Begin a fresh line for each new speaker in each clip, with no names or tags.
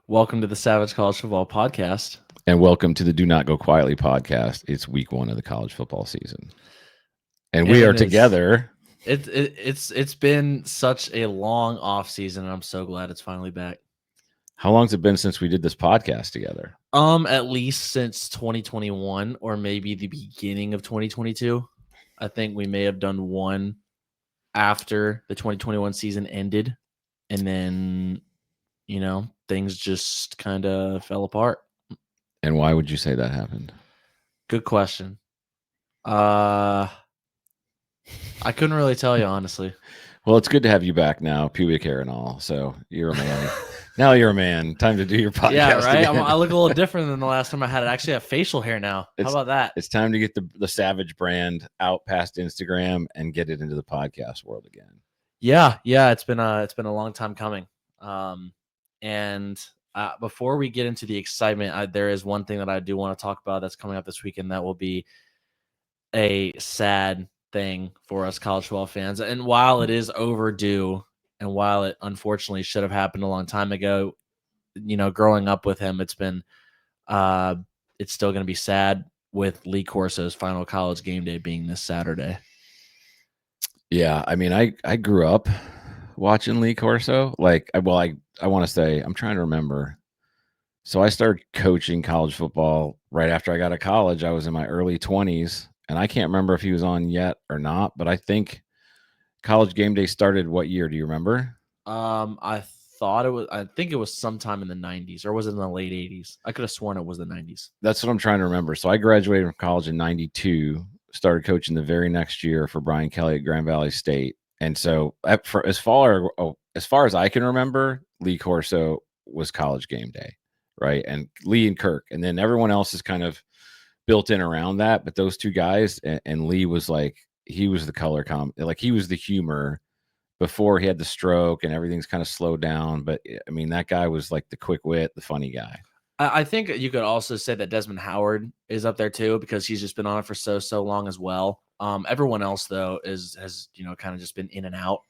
Welcome to the Savage College Football Podcast.
And welcome to the Do Not Go Quietly podcast. It's week 1 of the college football season. And we are together.
It's been such a long off season, and I'm so glad it's finally back.
How long's it been since we did this podcast together?
At least since 2021, or maybe the beginning of 2022. I think we may have done one after the 2021 season ended, and then things just kind of fell apart.
And why would you say that happened?
Good question. I couldn't really tell you, honestly.
Well, it's good to have you back now, pubic hair and all. So you're a man. Now you're a man. Time to do your podcast.
Yeah, right.
Again.
I look a little different than the last time I had it. I actually have facial hair now. How about that?
It's time to get the Savage brand out past Instagram and get it into the podcast world again.
Yeah. It's been a long time coming. And before we get into the excitement, there is one thing that I do want to talk about that's coming up this weekend. That will be a sad thing for us college football fans. And while it is overdue, and while it unfortunately should have happened a long time ago, growing up with him, it's been, it's still going to be sad with Lee Corso's final College Gameday being this Saturday.
Yeah, I mean, I grew up watching Lee Corso. I want to say, I'm trying to remember. So I started coaching college football right after I got to college. I was in my early 20s, and I can't remember if he was on yet or not, but I think College Gameday started what year? Do you remember?
I think it was sometime in the 90s, or was it in the late 80s? I could have sworn it was the 90s.
That's what I'm trying to remember. So I graduated from college in 92, started coaching the very next year for Brian Kelly at Grand Valley State. And so as far as I can remember, Lee Corso was College Gameday, right? And Lee and Kirk. And then everyone else is kind of built in around that. But those two guys, and Lee was he was the color he was the humor before he had the stroke and everything's kind of slowed down. But I mean, that guy was like the quick wit, the funny guy.
I think you could also say that Desmond Howard is up there too, because he's just been on it for so long as well. Everyone else though has kind of just been in and out.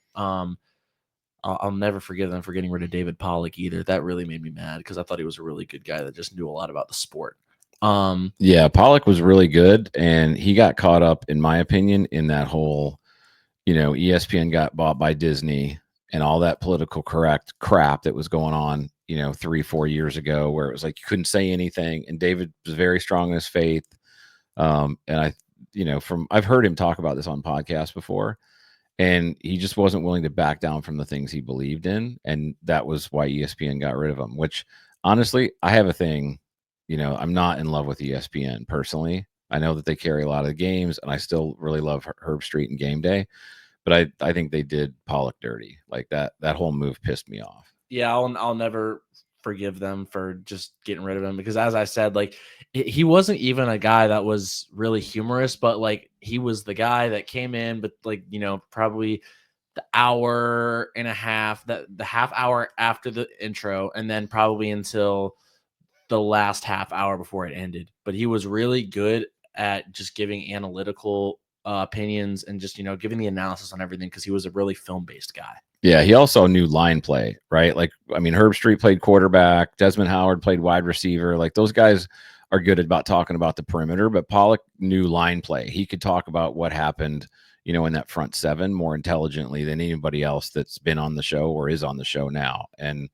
I'll never forgive them for getting rid of David Pollock either. That really made me mad because I thought he was a really good guy that just knew a lot about the sport.
Yeah, Pollock was really good, and he got caught up, in my opinion, in that whole, ESPN got bought by Disney and all that political correct crap that was going on, 3-4 years ago, where it was like you couldn't say anything. And David was very strong in his faith. And I've heard him talk about this on podcasts before, and he just wasn't willing to back down from the things he believed in. And that was why ESPN got rid of him, which honestly, I have a thing. I'm not in love with ESPN personally. I know that they carry a lot of the games, and I still really love Herb Street and Game Day, but I think they did Pollock dirty. Like that whole move pissed me off.
Yeah, I'll never forgive them for just getting rid of him, because as I said, he wasn't even a guy that was really humorous, but he was the guy that came in, but probably the hour and a half, the half hour after the intro, and then probably until the last half hour before it ended. But he was really good at just giving analytical opinions and just giving the analysis on everything, because he was a really film-based guy.
Yeah, he also knew line play, right? Herb Street played quarterback, Desmond Howard played wide receiver. Those guys are good about talking about the perimeter, but Pollock knew line play. He could talk about what happened, in that front seven more intelligently than anybody else that's been on the show or is on the show now. And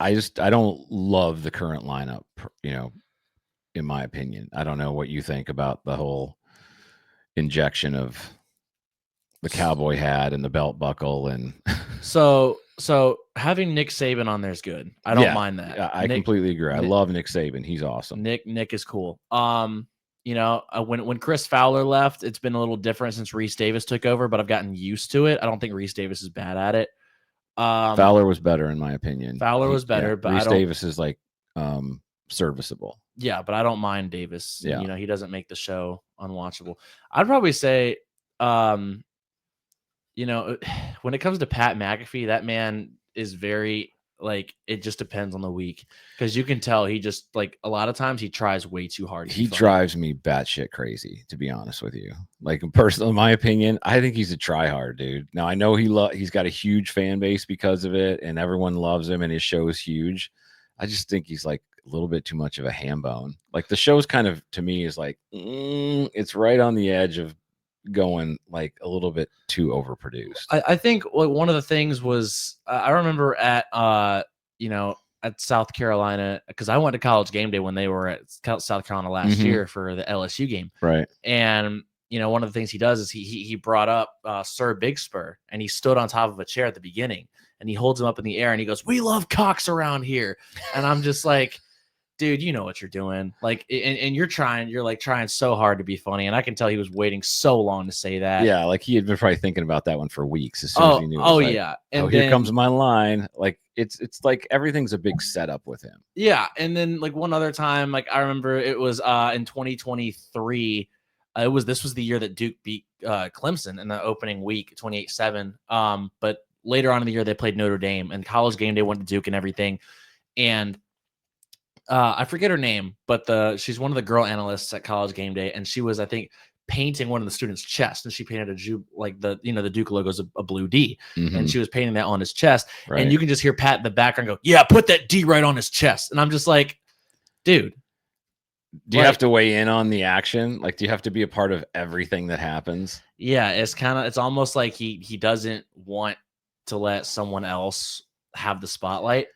I don't love the current lineup, in my opinion. I don't know what you think about the whole injection of the cowboy hat and the belt buckle. And
so having Nick Saban on there is good. I don't mind that.
Yeah, I completely agree. I love Nick Saban. He's awesome.
Nick is cool. When Chris Fowler left, it's been a little different since Reese Davis took over, but I've gotten used to it. I don't think Reese Davis is bad at it.
Fowler was better, in my opinion.
Was better, but
Reese Davis is serviceable.
Yeah, but I don't mind Davis.
Yeah.
He doesn't make the show unwatchable. I'd probably say, when it comes to Pat McAfee, that man is very like it just depends on the week because you can tell he just like a lot of times he tries way too hard.
He drives me batshit crazy, to be honest with you. Like personally, in my opinion, I think he's a tryhard, dude. Now I know he's got a huge fan base because of it, and everyone loves him, and his show is huge. I just think he's like a little bit too much of a ham bone. Like the show's kind of to me is like it's right on the edge of going like a little bit too overproduced.
I think one of the things was I remember at at South Carolina because I went to College Game Day when they were at South Carolina last year for the LSU game,
right?
And one of the things he does is he brought up Sir Big Spur and he stood on top of a chair at the beginning and he holds him up in the air and he goes, "We love cocks around here," and I'm just like, dude, you know what you're doing. Like, and you're trying so hard to be funny. And I can tell he was waiting so long to say that.
Yeah. Like he had been probably thinking about that one for weeks. As soon as he knew.
Yeah.
And here comes my line. Like it's like everything's a big setup with him.
Yeah. And then like one other time, like I remember it was in 2023. This was the year that Duke beat Clemson in the opening week, 28-7. But later on in the year they played Notre Dame and College Game Day went to Duke and everything. And I forget her name, but she's one of the girl analysts at College Game Day, and she was, I think, painting one of the students' chest, and she painted the Duke logo is a blue D, and she was painting that on his chest, and you can just hear Pat in the background go, "Yeah, put that D right on his chest," and I'm just like, dude.
Do you have to weigh in on the action? Like, do you have to be a part of everything that happens?
Yeah, it's almost like he doesn't want to let someone else have the spotlight.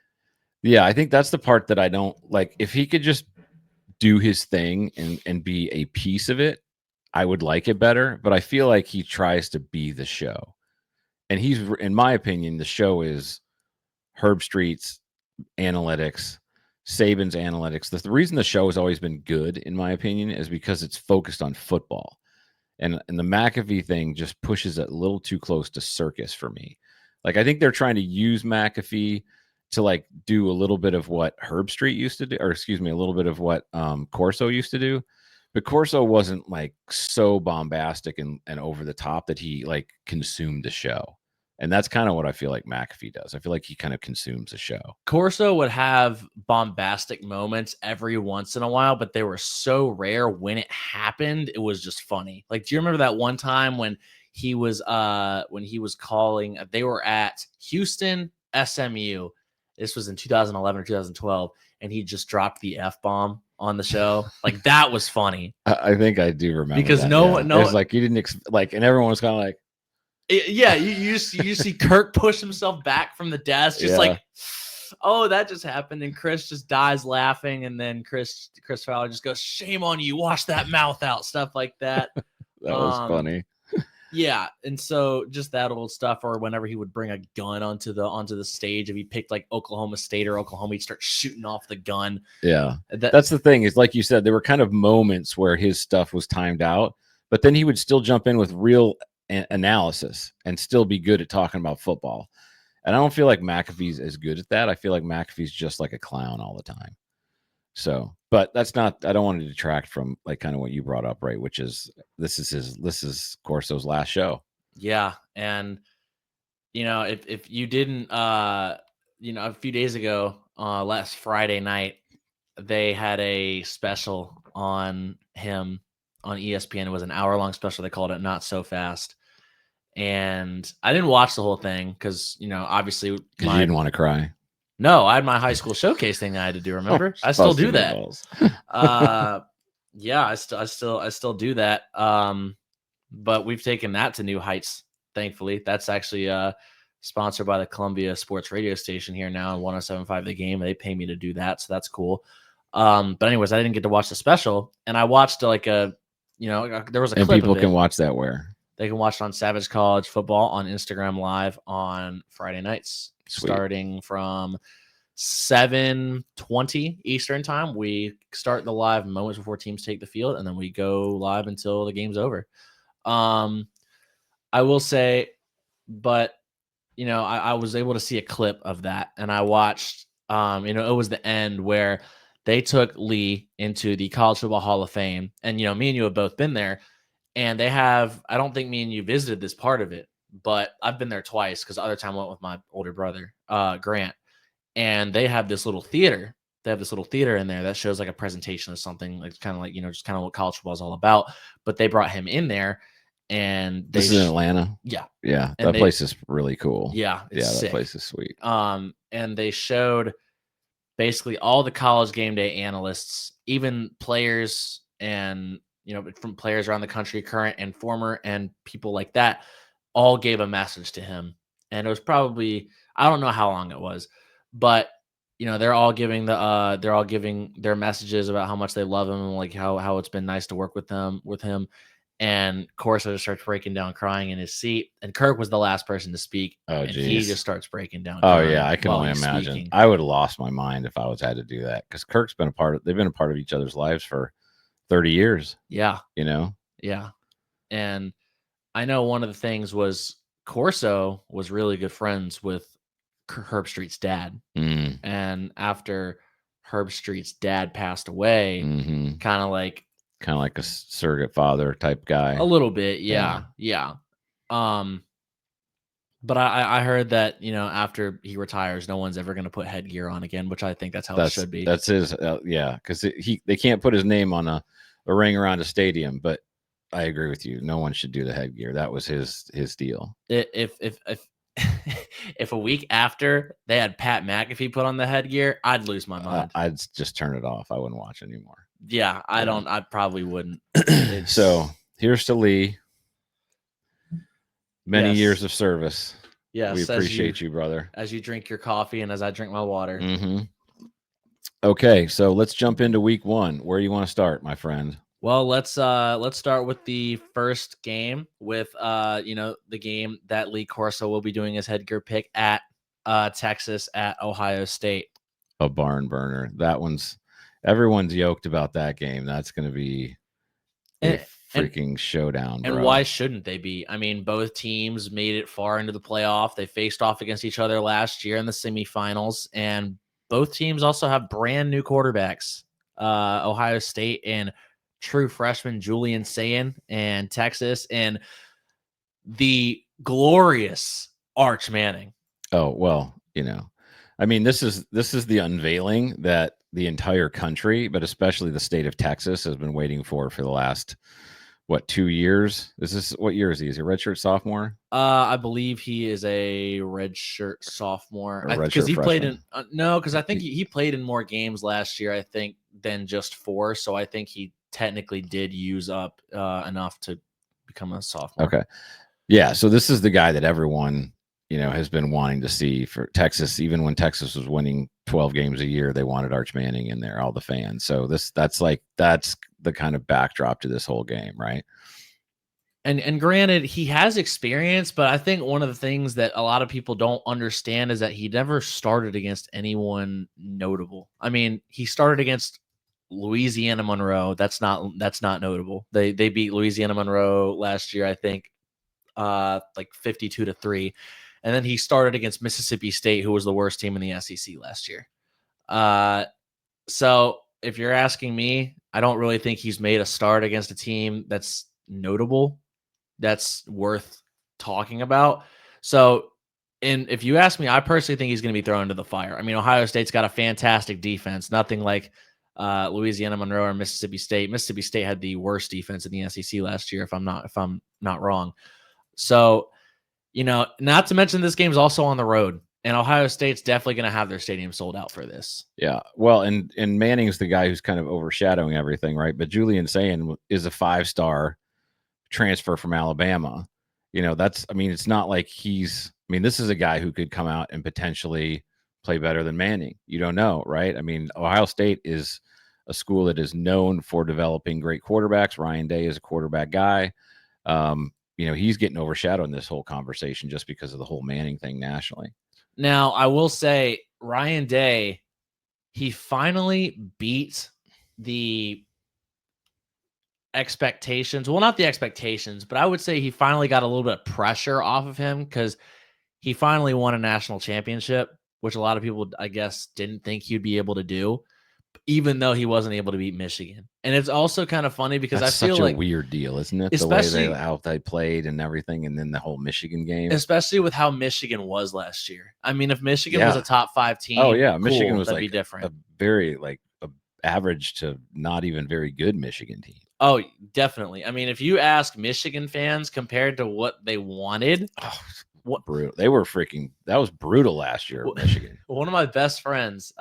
Yeah, I think that's the part that I don't like. If he could just do his thing and be a piece of it, I would like it better. But I feel like he tries to be the show. And he's, in my opinion, the show is Herb Street's analytics, Saban's analytics. The reason the show has always been good, in my opinion, is because it's focused on football. And the McAfee thing just pushes it a little too close to circus for me. Like, I think they're trying to use McAfee to like do a little bit of what Herb Street used to do, or excuse me, a little bit of what Corso used to do. But Corso wasn't like so bombastic and over the top that he like consumed the show. And that's kind of what I feel like McAfee does. I feel like he kind of consumes the show.
Corso would have bombastic moments every once in a while, but they were so rare when it happened. It was just funny. Like, do you remember that one time when he was calling, they were at Houston, SMU. This was in 2011 or 2012, and he just dropped the F-bomb on the show. Like, that was funny.
I think I do remember
because
that,
no,
it's like you didn't and everyone was kind of like,
you see Kirk push himself back from the desk, just like, oh, that just happened, and Chris just dies laughing, and then Chris Fowler just goes, "Shame on you, wash that mouth out," stuff like that.
That was funny.
Yeah, and so just that old stuff, or whenever he would bring a gun onto the stage, if he picked like Oklahoma State or Oklahoma, he'd start shooting off the gun.
Yeah, that's the thing is, like you said, there were kind of moments where his stuff was timed out, but then he would still jump in with real analysis and still be good at talking about football. And I don't feel like McAfee's as good at that. I feel like McAfee's just like a clown all the time. So, but that's not, I don't want to detract from like kind of what you brought up, right? Which is this is Corso's last show.
Yeah. And if you didn't a few days ago, last Friday night, they had a special on him on ESPN. It was an hour-long special. They called it Not So Fast. And I didn't watch the whole thing because, obviously
you didn't want to cry.
No, I had my high school showcase thing that I had to do. Remember? I still do that. Yeah, I still do that. But we've taken that to new heights, thankfully. That's actually sponsored by the Columbia Sports Radio Station here now on 107.5 The Game. They pay me to do that, so that's cool. But anyways, I didn't get to watch the special, and I watched there was a
and
clip
people
of it.
Can watch that where
they can watch it on Savage College Football on Instagram Live on Friday nights. Sweet. Starting from 7:20 Eastern time. We start the live moments before teams take the field, and then we go live until the game's over. I will say, but I was able to see a clip of that, and I watched. It was the end where they took Lee into the College Football Hall of Fame, and me and you have both been there, and they have. I don't think me and you visited this part of it, but I've been there twice because the other time I went with my older brother, Grant. and they have this little theater. They have this little theater in there that shows like a presentation of something, like kind of like, just kind of what college football is all about. But they brought him in there, and
This is in Atlanta.
Yeah.
Yeah,
And
that place is really cool.
Yeah, it's
that
sick.
place is sweet.
And they showed basically all the College Gameday analysts, even players and from players around the country, current and former, and people like that, all gave a message to him. And it was probably, I don't know how long it was, but they're all giving their messages about how much they love him and like how it's been nice to work with him. And Corso just starts breaking down, crying in his seat. And Kirk was the last person to speak.
Oh,
and
geez.
he just starts breaking down.
Oh, yeah. I can only imagine. Speaking. I would have lost my mind if I was had to do that, because Kirk's been they've been a part of each other's lives for 30 years.
Yeah.
Yeah.
And I know one of the things was Corso was really good friends with Herb Street's dad.
Mm.
And after Herb Street's dad passed away, kind of like
a surrogate father type guy.
A little bit, yeah. But I heard that after he retires, no one's ever going to put headgear on again, which I think that's how it should be.
That's his, because they can't put his name on a ring around a stadium. But I agree with you. No one should do the headgear. That was his deal.
If a week after they had Pat McAfee put on the headgear, I'd lose my mind.
I'd just turn it off. I wouldn't watch anymore.
Yeah, I probably wouldn't.
So here's to Lee. Many years of service.
Yes,
we appreciate you, brother.
As you drink your coffee and as I drink my water.
Okay, so let's jump into week 1. Where do you want to start, my friend?
Well, let's start with the first game with the game that Lee Corso will be doing his headgear pick at Texas at Ohio State.
A barn burner. Everyone's yoked about that game. That's going to be a freaking showdown, bro.
And why shouldn't they be? I mean, both teams made it far into the playoff. They faced off against each other last year in the semifinals, and both teams also have brand new quarterbacks. Ohio State and true freshman Julian Sayin, and Texas and the glorious Arch Manning.
Oh, well, I mean, this is the unveiling that the entire country, but especially the state of Texas, has been waiting for the last, 2 years? What year is he? Is he a redshirt sophomore?
I believe he is a redshirt sophomore. Because he played in because I think he played in more games last year, I think, than just 4. So I think he technically did use up enough to become a sophomore.
Okay. Yeah. So this is the guy that everyone, has been wanting to see for Texas. Even when Texas was winning 12 games a year, they wanted Arch Manning in there, all the fans. So that's the kind of backdrop to this whole game, right?
And granted, he has experience, but I think one of the things that a lot of people don't understand is that he never started against anyone notable. I mean, he started against Louisiana Monroe. That's not notable. They beat Louisiana Monroe last year, I think, like 52-3. And then he started against Mississippi State, who was the worst team in the SEC last year. So if you're asking me, I don't really think he's made a start against a team that's notable, that's worth talking about. So, and if you ask me, I personally think he's going to be thrown into the fire. I mean, Ohio State's got a fantastic defense, nothing like Louisiana Monroe or Mississippi State. Mississippi State had the worst defense in the SEC last year, if I'm not wrong. So, not to mention this game's also on the road, and Ohio State's definitely going to have their stadium sold out for this.
Yeah. Well, and Manning's the guy who's kind of overshadowing everything, right? But Julian Sayin is a 5-star transfer from Alabama. It's not like this is a guy who could come out and potentially play better than Manning. You don't know, right? I mean, Ohio State is a school that is known for developing great quarterbacks. Ryan Day is a quarterback guy. He's getting overshadowed in this whole conversation just because of the whole Manning thing nationally.
Now, I will say Ryan Day, he finally beat the expectations. Well, not the expectations, but I would say he finally got a little bit of pressure off of him because he finally won a national championship, which a lot of people, I guess, didn't think he'd be able to do. even though he wasn't able to beat Michigan. And it's also kind of funny because
That's
I feel
such a
like,
weird deal, isn't it? The way how they played and everything, and then the whole Michigan game.
especially with how Michigan was last year. I mean, if Michigan was
Yeah.
a top 5 team,
Oh yeah,
cool,
Michigan was
that'd
like
be different.
a very a average to not even very good Michigan team.
Oh, definitely. I mean, if you ask Michigan fans compared to what they wanted,
what brutal. They were freaking. That was brutal last year, Michigan.
One of my best friends,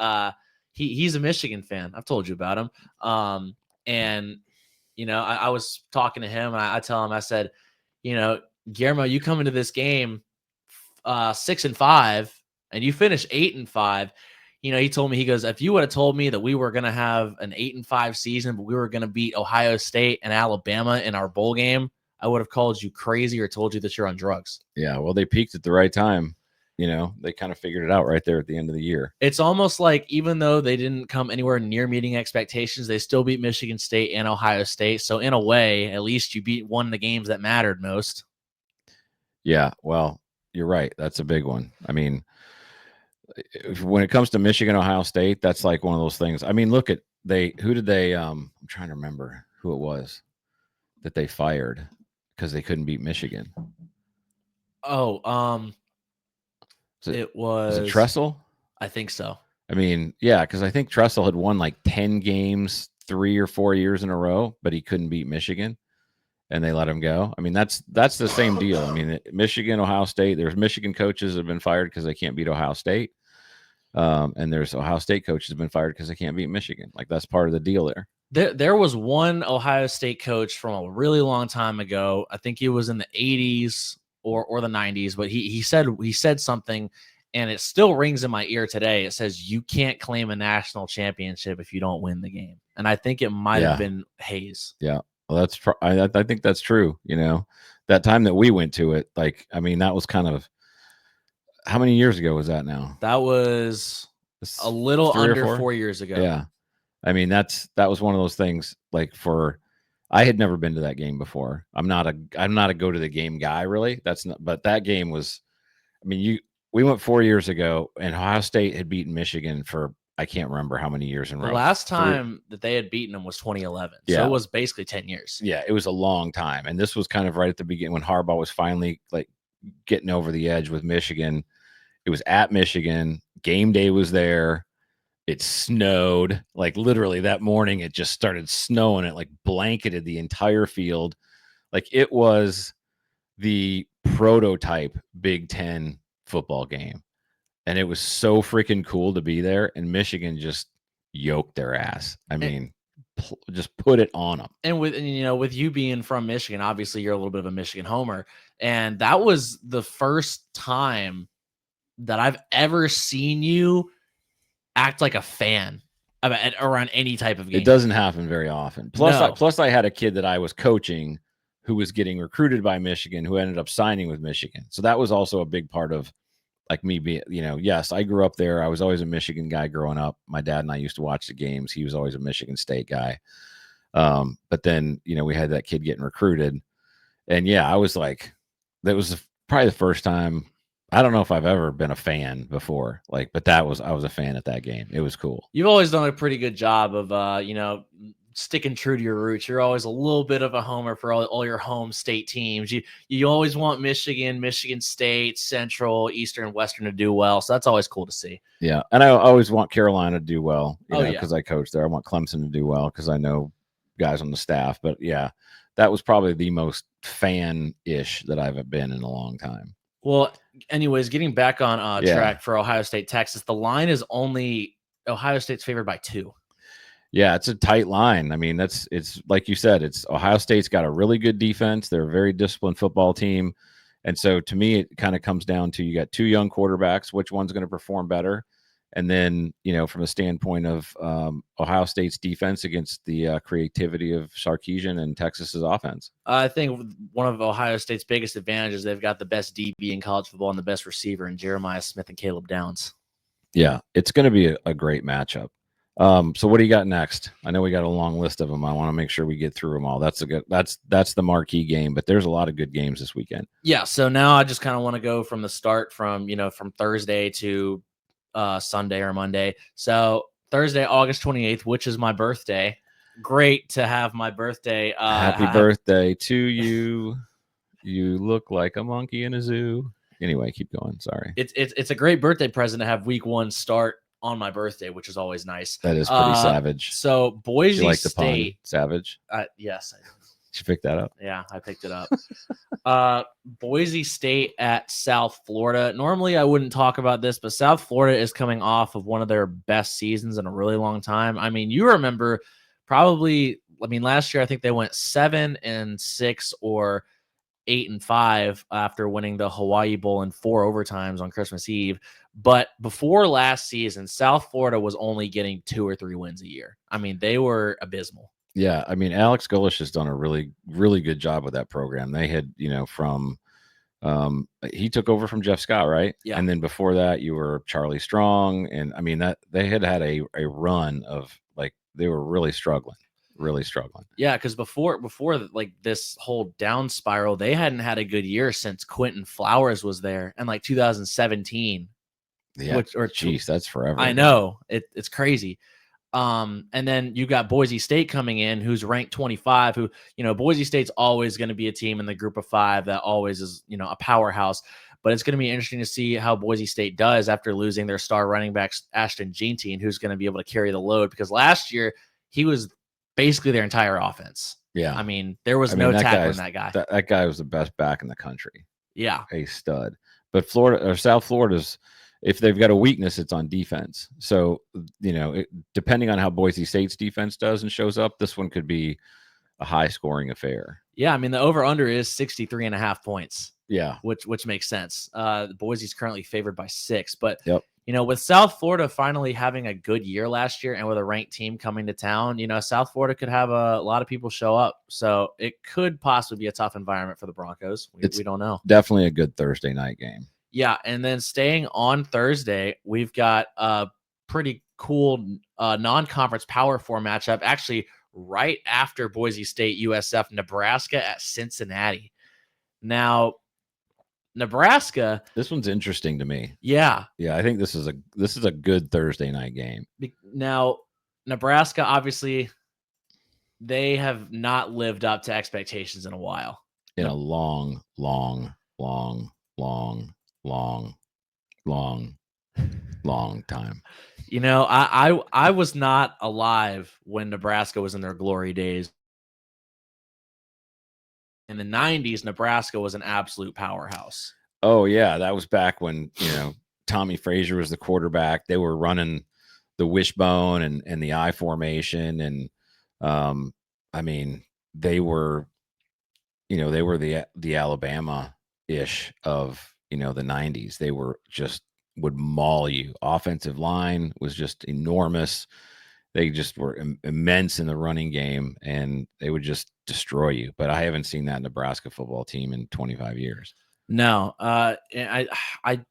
he's a Michigan fan. I've told you about him. And you know, I was talking to him, and I tell him, I said, you know, Guillermo, you come into this game 6-5, and you finish 8-5. You know, he told me, he goes, if you would have told me that we were going to have an 8-5 season, but we were going to beat Ohio State and Alabama in our bowl game, I would have called you crazy or told you that you're on drugs.
Yeah, well, they peaked at the right time. You know, they kind of figured it out right there at the end of the year.
It's almost like even though they didn't come anywhere near meeting expectations, they still beat Michigan State and Ohio State. So in a way, at least you beat one of the games that mattered most.
Yeah, well, you're right. That's a big one. I mean, when it comes to Michigan, Ohio State, that's like one of those things. I mean, look at who did they I'm trying to remember who it was that they fired because they couldn't beat Michigan.
Oh, was
it Tressel?
I think so.
I mean, yeah, because I think Tressel had won like 10 games 3 or 4 years in a row, but he couldn't beat Michigan, and they let him go. I mean, that's the same deal. I mean, Michigan, Ohio State, there's Michigan coaches that have been fired because they can't beat Ohio State. And there's Ohio State coaches have been fired because they can't beat Michigan. Like, that's part of the deal there.
There was one Ohio State coach from a really long time ago. I think he was in the 80s or the 90s, but he said something, and it still rings in my ear today. It says, you can't claim a national championship if you don't win the game. And I think it might have been Hayes.
Yeah. Well, I think that's true. You know, that time that we went to it, like, I mean, that was kind of, how many years ago was that now?
That was a little under 4 years ago.
Yeah. I mean, that was one of those things, like, I had never been to that game before. I'm not a go to the game guy, really. But that game was, I mean, we went 4 years ago, and Ohio State had beaten Michigan for, I can't remember how many years in a row.
The last time that they had beaten them was 2011.
Yeah.
So it was basically 10 years.
Yeah, it was a long time. And this was kind of right at the beginning when Harbaugh was finally like getting over the edge with Michigan. It was at Michigan. Game day was there. It snowed. Like, literally that morning, it just started snowing. It like blanketed the entire field. Like, it was the prototype Big Ten football game. And it was so freaking cool to be there. And Michigan just yoked their ass. I mean, just put it on them.
And with you being from Michigan, obviously you're a little bit of a Michigan homer. And that was the first time that I've ever seen you act like a fan around any type of game.
It doesn't happen very often. Plus, I had a kid that I was coaching who was getting recruited by Michigan, who ended up signing with Michigan. So that was also a big part of, like, me being, yes, I grew up there. I was always a Michigan guy growing up. My dad and I used to watch the games. He was always a Michigan State guy. But then, we had that kid getting recruited. And yeah, I was like, that was probably the first time. I don't know if I've ever been a fan before, but I was a fan at that game. It was cool.
You've always done a pretty good job of, sticking true to your roots. You're always a little bit of a homer for all your home state teams. You always want Michigan, Michigan State, Central, Eastern, Western to do well. So that's always cool to see.
Yeah. And I always want Carolina to do well, because
yeah.
I coach there. I want Clemson to do well because I know guys on the staff. But yeah, that was probably the most fan-ish that I've been in a long time.
Well, anyways, getting back on track for Ohio State, Texas, the line is only Ohio State's favored by 2.
Yeah, it's a tight line. I mean, it's like you said, it's Ohio State's got a really good defense. They're a very disciplined football team. And so to me, it kind of comes down to, you got 2 young quarterbacks, which one's going to perform better? And then, from a standpoint of Ohio State's defense against the creativity of Sarkisian and Texas's offense.
I think one of Ohio State's biggest advantages, they've got the best DB in college football and the best receiver in Jeremiah Smith and Caleb Downs. Yeah,
it's going to be a great matchup. So what do you got next? I know we got a long list of them. I want to make sure we get through them all. That's the marquee game, but there's a lot of good games this weekend.
Yeah. So now I just kind of want to go from the start from Thursday to Sunday or Monday. So Thursday, August 28th, which is my birthday. Great to have my birthday.
Happy birthday to you. You look like a monkey in a zoo. Anyway, keep going. Sorry.
It's a great birthday present to have week 1 start on my birthday, which is always nice.
That is pretty savage.
So Boise
you like
State,
the pun? Savage.
Yes,
Did you pick that up?
Yeah, I picked it up. Boise State at South Florida. Normally, I wouldn't talk about this, but South Florida is coming off of one of their best seasons in a really long time. I mean, you remember last year I think they went 7-6 or 8-5 after winning the Hawaii Bowl in 4 overtimes on Christmas Eve. But before last season, South Florida was only getting 2 or 3 wins a year. I mean, they were abysmal.
Yeah, I mean, Alex Golish has done a really, really good job with that program. They had, from he took over from Jeff Scott, right?
Yeah.
And then before that, you were Charlie Strong, and I mean that they had a run of like they were really struggling.
Yeah, because before like this whole down spiral, they hadn't had a good year since Quentin Flowers was there in like 2017.
Yeah, geez, that's forever.
I know it's crazy. And then you got Boise State coming in, who's ranked 25. Who Boise State's always going to be a team in the group of 5 that always is a powerhouse. But it's going to be interesting to see how Boise State does after losing their star running back Ashton Jeanty, and who's going to be able to carry the load, because last year he was basically their entire offense.
Yeah.
I mean, there was no tackling that guy.
That guy was the best back in the country.
Yeah.
A stud. But Florida or South Florida's, if they've got a weakness, it's on defense. So, depending on how Boise State's defense does and shows up, this one could be a high scoring affair.
Yeah. I mean, the over under is 63.5 points.
Yeah.
Which makes sense. Boise's currently favored by 6, but
yep.
With South Florida finally having a good year last year and with a ranked team coming to town, South Florida could have a lot of people show up. So it could possibly be a tough environment for the Broncos. We don't know.
Definitely a good Thursday night game.
Yeah. And then staying on Thursday, we've got a pretty cool non-conference Power 4 matchup, actually right after Boise State, USF, Nebraska at Cincinnati. Now, Nebraska.
This one's interesting to me.
Yeah.
Yeah, I think this is a good Thursday night game.
Now, Nebraska, obviously, they have not lived up to expectations in a while.
In a long time.
I was not alive when Nebraska was in their glory days. In the 90s, Nebraska was an absolute powerhouse.
Oh, yeah. That was back when, Tommy Frazier was the quarterback. They were running the wishbone and the I formation. And, I mean, they were the Alabama-ish of, the 90s. They were would maul you. Offensive line was just enormous. They just were immense in the running game, and they would just destroy you. But I haven't seen that Nebraska football team in 25 years.
No, I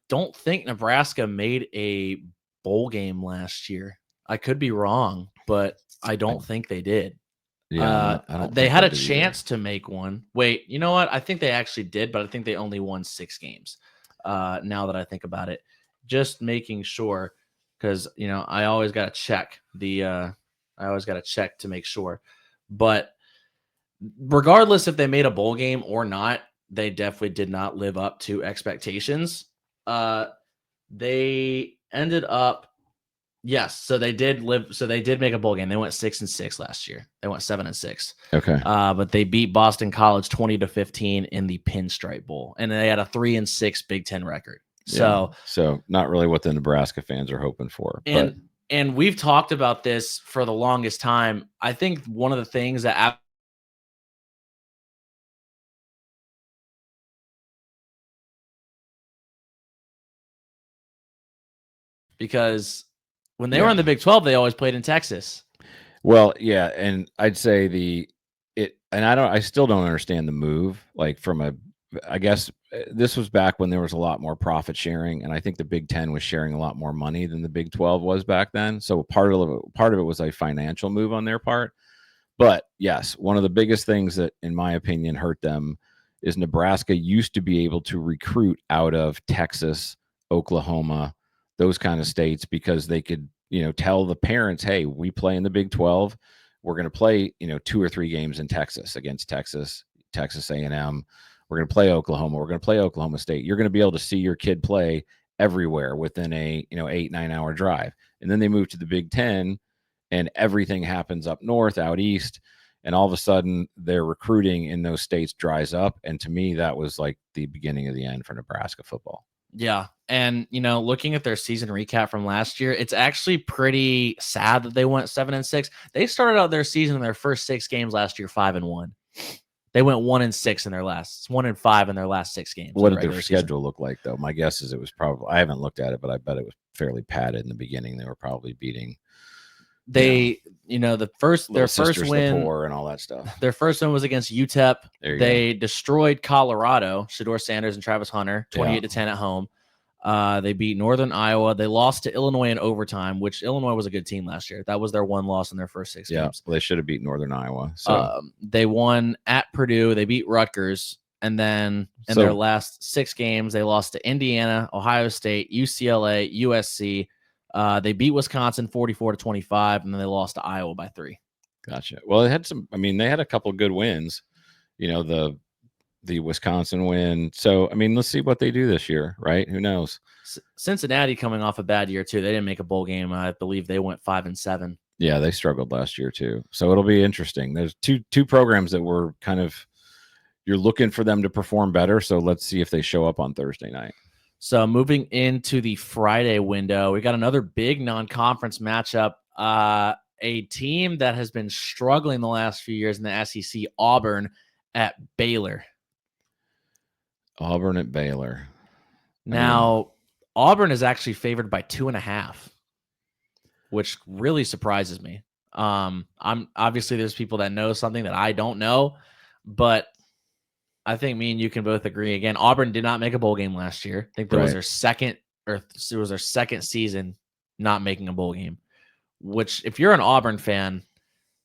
don't think Nebraska made a bowl game last year. I could be wrong, but I don't think they did.
Yeah, I don't
they had a chance to make one. Wait, you know what? I think they actually did, but I think they only won 6 games. Now that I think about it, just making sure. Because, I always got to check to make sure. But regardless if they made a bowl game or not, they definitely did not live up to expectations. They ended up, yes. So they did make a bowl game. They went 6-6 last year. They went 7-6.
Okay.
But they beat Boston College 20-15 in the Pinstripe Bowl. And they had a 3-6 Big Ten record. So
not really what the Nebraska fans are hoping for.
And we've talked about this for the longest time. I think one of the things that because when they were in the Big 12, they always played in Texas.
Well, yeah, and I'd say I still don't understand the move. Like I guess this was back when there was a lot more profit sharing, and I think the Big Ten was sharing a lot more money than the Big 12 was back then. So part of it was a financial move on their part. But yes, one of the biggest things that, in my opinion, hurt them is Nebraska used to be able to recruit out of Texas, Oklahoma, those kind of states, because they could, tell the parents, hey, we play in the Big 12. We're going to play, 2 or 3 games in Texas against Texas A&M. We're going to play Oklahoma. We're going to play Oklahoma State. You're going to be able to see your kid play everywhere within a 8-9 hour drive. And then they move to the Big 10, and everything happens up north, out east, and all of a sudden their recruiting in those states dries up. And to me, that was like the beginning of the end for Nebraska football.
Yeah. And, looking at their season recap from last year, it's actually pretty sad that they went 7-6. They started out their season in their first 6 games last year, 5-1. They went 1-6 in their last 1-5 in their last 6 games.
What did their schedule look like, though? My guess is it was probably, I haven't looked at it, but I bet it was fairly padded in the beginning. They were probably beating.
Their first win
and all that stuff.
Their first win was against UTEP. They destroyed Colorado, Shedeur Sanders and Travis Hunter, 28-10 at home. They beat Northern Iowa. They lost to Illinois in overtime, which Illinois was a good team last year. That was their one loss in their first 6 games.
Well, they should have beat Northern Iowa. So
they won at Purdue. They beat Rutgers. And then in their last 6 games, they lost to Indiana, Ohio State, UCLA, USC. They beat Wisconsin 44-25, and then they lost to Iowa by 3.
Gotcha. Well, they had a couple of good wins, the Wisconsin win. So, let's see what they do this year, right? Who knows?
Cincinnati coming off a bad year too. They didn't make a bowl game. I believe they went 5-7.
Yeah, they struggled last year too. So it'll be interesting. There's two programs that were kind of, you're looking for them to perform better. So let's see if they show up on Thursday night.
So moving into the Friday window, we got another big non-conference matchup. A team that has been struggling the last few years in the SEC, Auburn at Baylor.
Auburn at Baylor.
Now, Auburn is actually favored by 2.5, which really surprises me. I'm obviously there's people that know something that I don't know, but I think me and you can both agree. Again, Auburn did not make a bowl game last year. I think that was their second season not making a bowl game, which if you're an Auburn fan,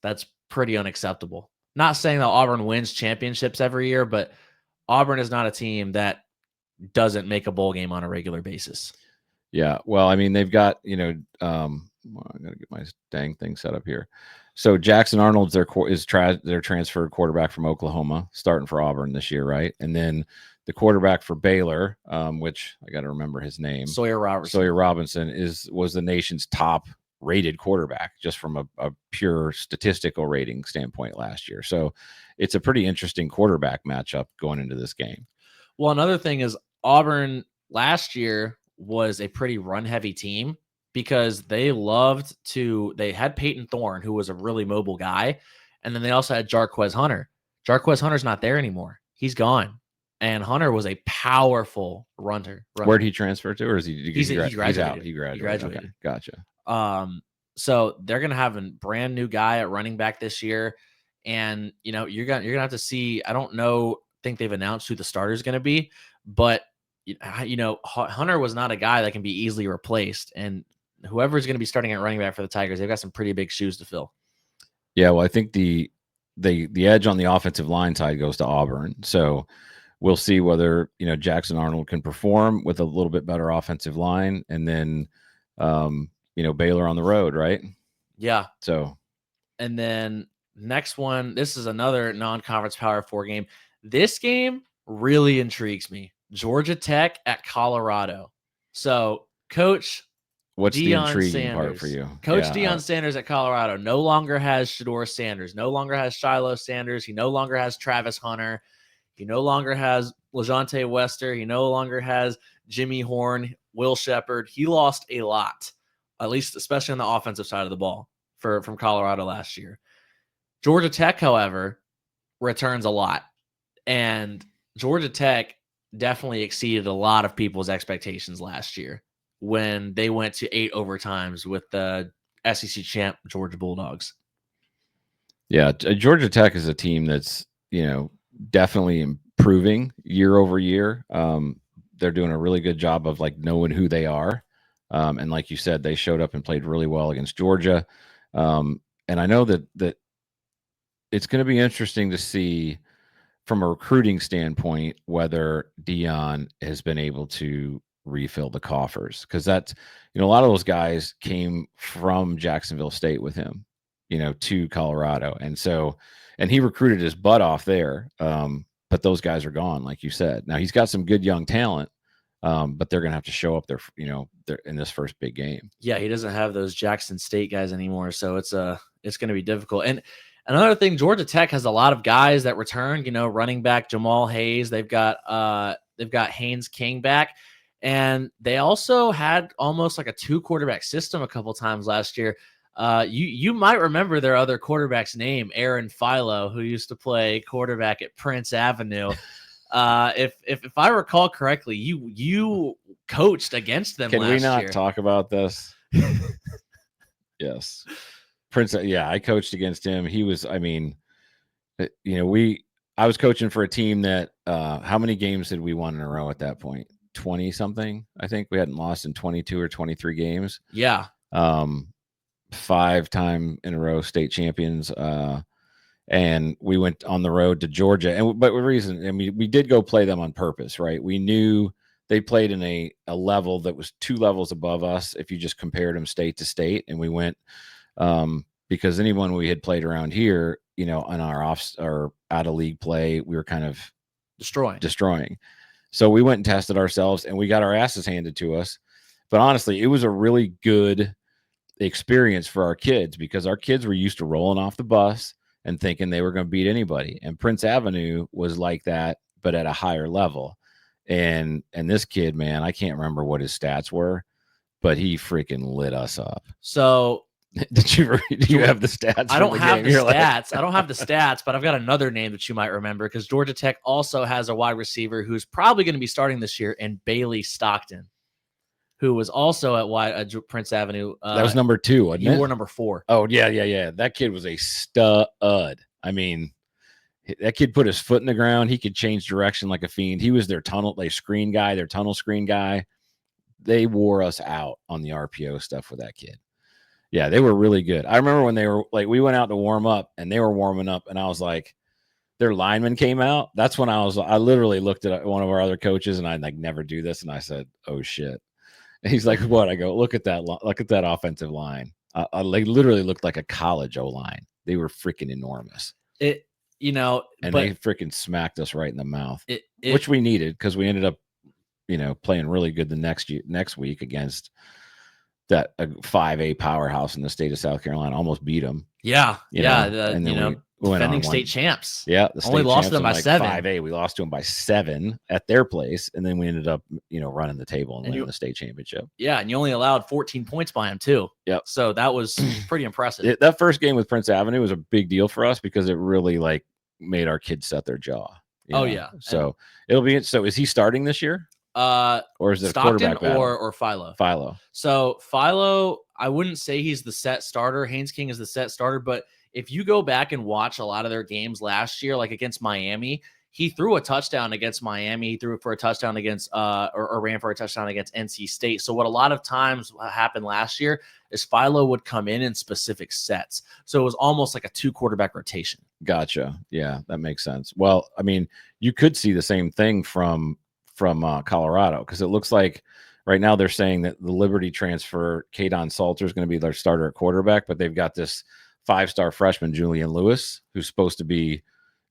that's pretty unacceptable. Not saying that Auburn wins championships every year, but Auburn is not a team that doesn't make a bowl game on a regular basis.
Yeah. Well, they've got, I'm going to get my dang thing set up here. So Jackson Arnold's their transferred quarterback from Oklahoma, starting for Auburn this year, right? And then the quarterback for Baylor, which I got to remember his name,
Sawyer
Robinson was the nation's top rated quarterback just from a pure statistical rating standpoint last year. So it's a pretty interesting quarterback matchup going into this game.
Well, another thing is Auburn last year was a pretty run heavy team, because they had Peyton Thorne, who was a really mobile guy. And then they also had Jarquez Hunter. Jarquez Hunter's not there anymore. He's gone. And Hunter was a powerful runner.
Where'd he transfer to? Or is he
graduated.
He's out. He graduated. Okay, gotcha.
So they're going to have a brand new guy at running back this year. And, you're going to have to see, I don't think they've announced who the starter is going to be, but Hunter was not a guy that can be easily replaced. And whoever's going to be starting at running back for the Tigers, they've got some pretty big shoes to fill.
Yeah, well, I think the edge on the offensive line side goes to Auburn. So we'll see whether, Jackson Arnold can perform with a little bit better offensive line, and then, Baylor on the road, right?
Yeah.
So,
and then next one, this is another non-conference Power 4 game. This game really intrigues me. Georgia Tech at Colorado. So, Coach,
what's
Deion
the intriguing
Sanders.
part for you?
Coach Deion Sanders at Colorado no longer has Shedeur Sanders, no longer has Shiloh Sanders. He no longer has Travis Hunter. He no longer has LaJohntay Wester. He no longer has Jimmy Horn, Will Shepard. He lost a lot, at least especially on the offensive side of the ball from Colorado last year. Georgia Tech, however, returns a lot. And Georgia Tech definitely exceeded a lot of people's expectations last year when they went to 8 overtimes with the SEC champ Georgia Bulldogs.
Yeah, Georgia Tech is a team that's, definitely improving year over year. They're doing a really good job of knowing who they are. And like you said, they showed up and played really well against Georgia. And I know that it's going to be interesting to see from a recruiting standpoint whether Deion has been able to refill the coffers, because that's, a lot of those guys came from Jacksonville State with him, to Colorado, and he recruited his butt off there. But those guys are gone, like you said. Now he's got some good young talent, but they're going to have to show up there, they're in this first big game.
Yeah, he doesn't have those Jackson State guys anymore, so it's going to be difficult. And another thing, Georgia Tech has a lot of guys that return. Running back Jamal Hayes. They've got Haynes King back, and they also had almost like a 2 quarterback system a couple times last year. You might remember their other quarterback's name, Aaron Philo, who used to play quarterback at Prince Avenue. If I recall correctly, you coached against them
Can
last
we not
year.
talk about this? Yes. Prince, yeah, I coached against him. He was, I was coaching for a team that, how many games did we won in a row at that point? 20 something. I think we hadn't lost in 22 or 23 games.
Yeah.
5-time in a row state champions. And we went on the road to Georgia. But the reason, we did go play them on purpose, right? We knew they played in a level that was 2 levels above us if you just compared them state to state. And we went, because anyone we had played around here, on our or out of league play, we were kind of destroying. So we went and tested ourselves, and we got our asses handed to us. But honestly, it was a really good experience for our kids, because our kids were used to rolling off the bus and thinking they were going to beat anybody. And Prince Avenue was like that, but at a higher level. And this kid, man, I can't remember what his stats were, but he freaking lit us up.
So
do you have the stats?
I don't have the stats. I don't have the stats, but I've got another name that you might remember, because Georgia Tech also has a wide receiver who's probably going to be starting this year, and Bailey Stockton, who was also at Prince Avenue.
That was number 2, wasn't it?
You were number 4.
Oh, yeah. That kid was a stud. That kid put his foot in the ground. He could change direction like a fiend. He was their tunnel screen guy. They wore us out on the RPO stuff with that kid. Yeah, they were really good. I remember when they were we went out to warm up, and they were warming up, and I was like, their lineman came out. That's when I literally looked at one of our other coaches, and I never do this, and I said, "Oh shit." And he's like, "What?" I go, "Look at that offensive line. They literally looked like a college O-line. They were freaking enormous." And they freaking smacked us right in the mouth, which we needed, because we ended up, playing really good the next week against that 5A powerhouse in the state of South Carolina. Almost beat them.
Yeah,
and then we
defending state champs.
Yeah, the state
only lost to them by 7.
5A, we lost to them by 7 at their place, and then we ended up, running the table and winning the state championship.
Yeah, and you only allowed 14 points by them too.
Yep.
So that was pretty impressive.
That first game with Prince Avenue was a big deal for us, because it really made our kids set their jaw.
Yeah.
So it'll be. So is he starting this year? Or is it
Stockton
quarterback battle?
or Philo?
Philo.
So Philo, I wouldn't say he's the set starter. Haynes King is the set starter, but if you go back and watch a lot of their games last year, like against Miami, he threw a touchdown against Miami. He threw for a touchdown against or ran for a touchdown against NC State. So what a lot of times happened last year is Philo would come in specific sets. So it was almost like a 2 quarterback rotation.
Gotcha. Yeah, that makes sense. Well, you could see the same thing from Colorado, because it looks like right now they're saying that the Liberty transfer, Kadon Salter, is going to be their starter at quarterback, but they've got this 5-star freshman, Julian Lewis, who's supposed to be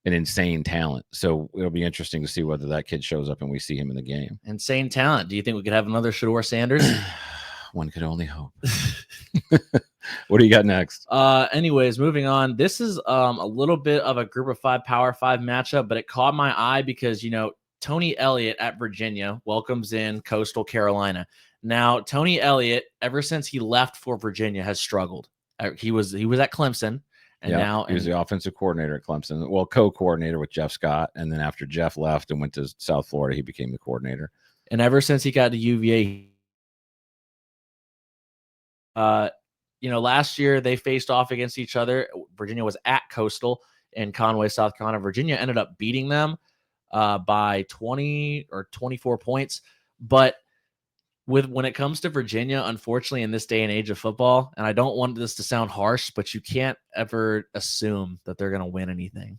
an insane talent. So it'll be interesting to see whether that kid shows up and we see him in the game.
Insane talent. Do you think we could have another Shedeur Sanders?
One could only hope. What do you got next?
Anyways, moving on. This is a little bit of a group of 5 Power 5 matchup, but it caught my eye because, Tony Elliott at Virginia welcomes in Coastal Carolina. Now, Tony Elliott, ever since he left for Virginia, has struggled. He was at Clemson, and now
he was the offensive coordinator at Clemson. Well, co-coordinator with Jeff Scott, and then after Jeff left and went to South Florida, he became the coordinator.
And ever since he got to UVA, last year they faced off against each other. Virginia was at Coastal in Conway, South Carolina. Virginia ended up beating them by 20 or 24 points. But when it comes to Virginia, unfortunately, in this day and age of football, and I don't want this to sound harsh, but you can't ever assume that they're going to win anything.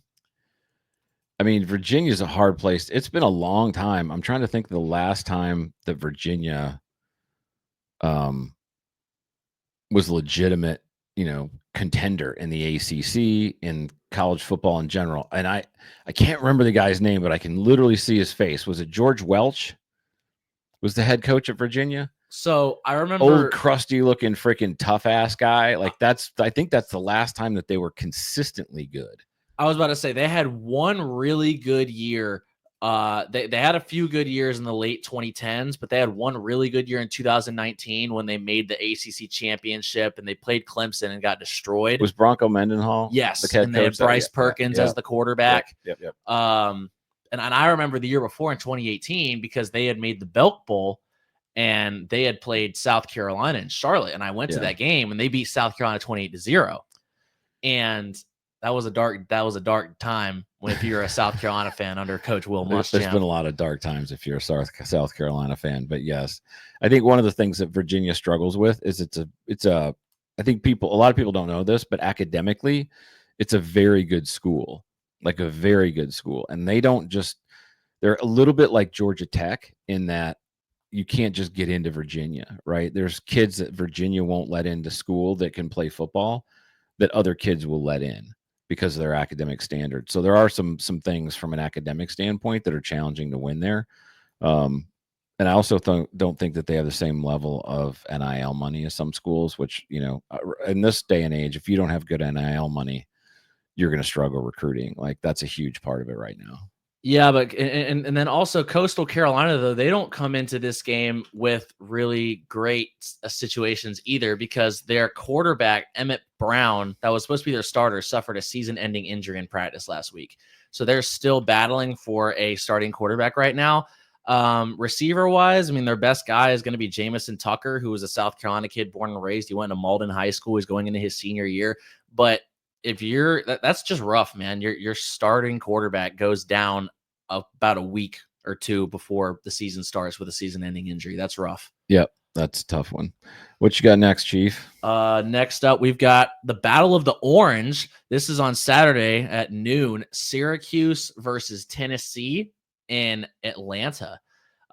I mean, Virginia's a hard place. It's been a long time. I'm trying to think the last time that Virginia was legitimate, contender in the ACC, in college football in general. And I can't remember the guy's name, but I can literally see his face. Was it George Welch? Was the head coach at Virginia?
So I remember
Old crusty looking freaking tough ass guy. Like I think that's the last time that they were consistently good.
I was about to say they had one really good year. They had a few good years in the late 2010s, but they had one really good year in 2019 when they made the ACC championship and they played Clemson and got destroyed.
Was Bronco Mendenhall?
Yes,
the head
and they had
coach
Bryce Perkins as the quarterback.
Yep.
And I remember the year before in 2018 because they had made the Belk Bowl and they had played South Carolina in Charlotte, and I went to that game and they beat South Carolina 28-0. And that was a dark time if you're a South Carolina fan under Coach Will Muschamp.
There's been a lot of dark times if you're a South Carolina fan, but yes, I think one of the things that Virginia struggles with is I think a lot of people don't know this, but academically, it's a very good school, like a very good school, and they're a little bit like Georgia Tech in that you can't just get into Virginia, right? There's kids that Virginia won't let into school that can play football that other kids will let in because of their academic standards. So there are some things from an academic standpoint that are challenging to win there. And I also don't think that they have the same level of NIL money as some schools, which, in this day and age, if you don't have good NIL money, you're going to struggle recruiting. Like that's a huge part of it right now.
Yeah, but and then also Coastal Carolina, though, they don't come into this game with really great situations either because their quarterback, Emmett Brown, that was supposed to be their starter, suffered a season-ending injury in practice last week. So they're still battling for a starting quarterback right now. Receiver-wise, I mean, their best guy is going to be Jamison Tucker, who was a South Carolina kid born and raised. He went to Malden High School. He's going into his senior year. But if that's just rough, man. Your starting quarterback goes down about a week or two before the season starts with a season-ending injury. That's rough.
Yep, that's a tough one. What you got next, Chief?
Next up, we've got the Battle of the Orange. This is on Saturday at noon. Syracuse versus Tennessee in Atlanta.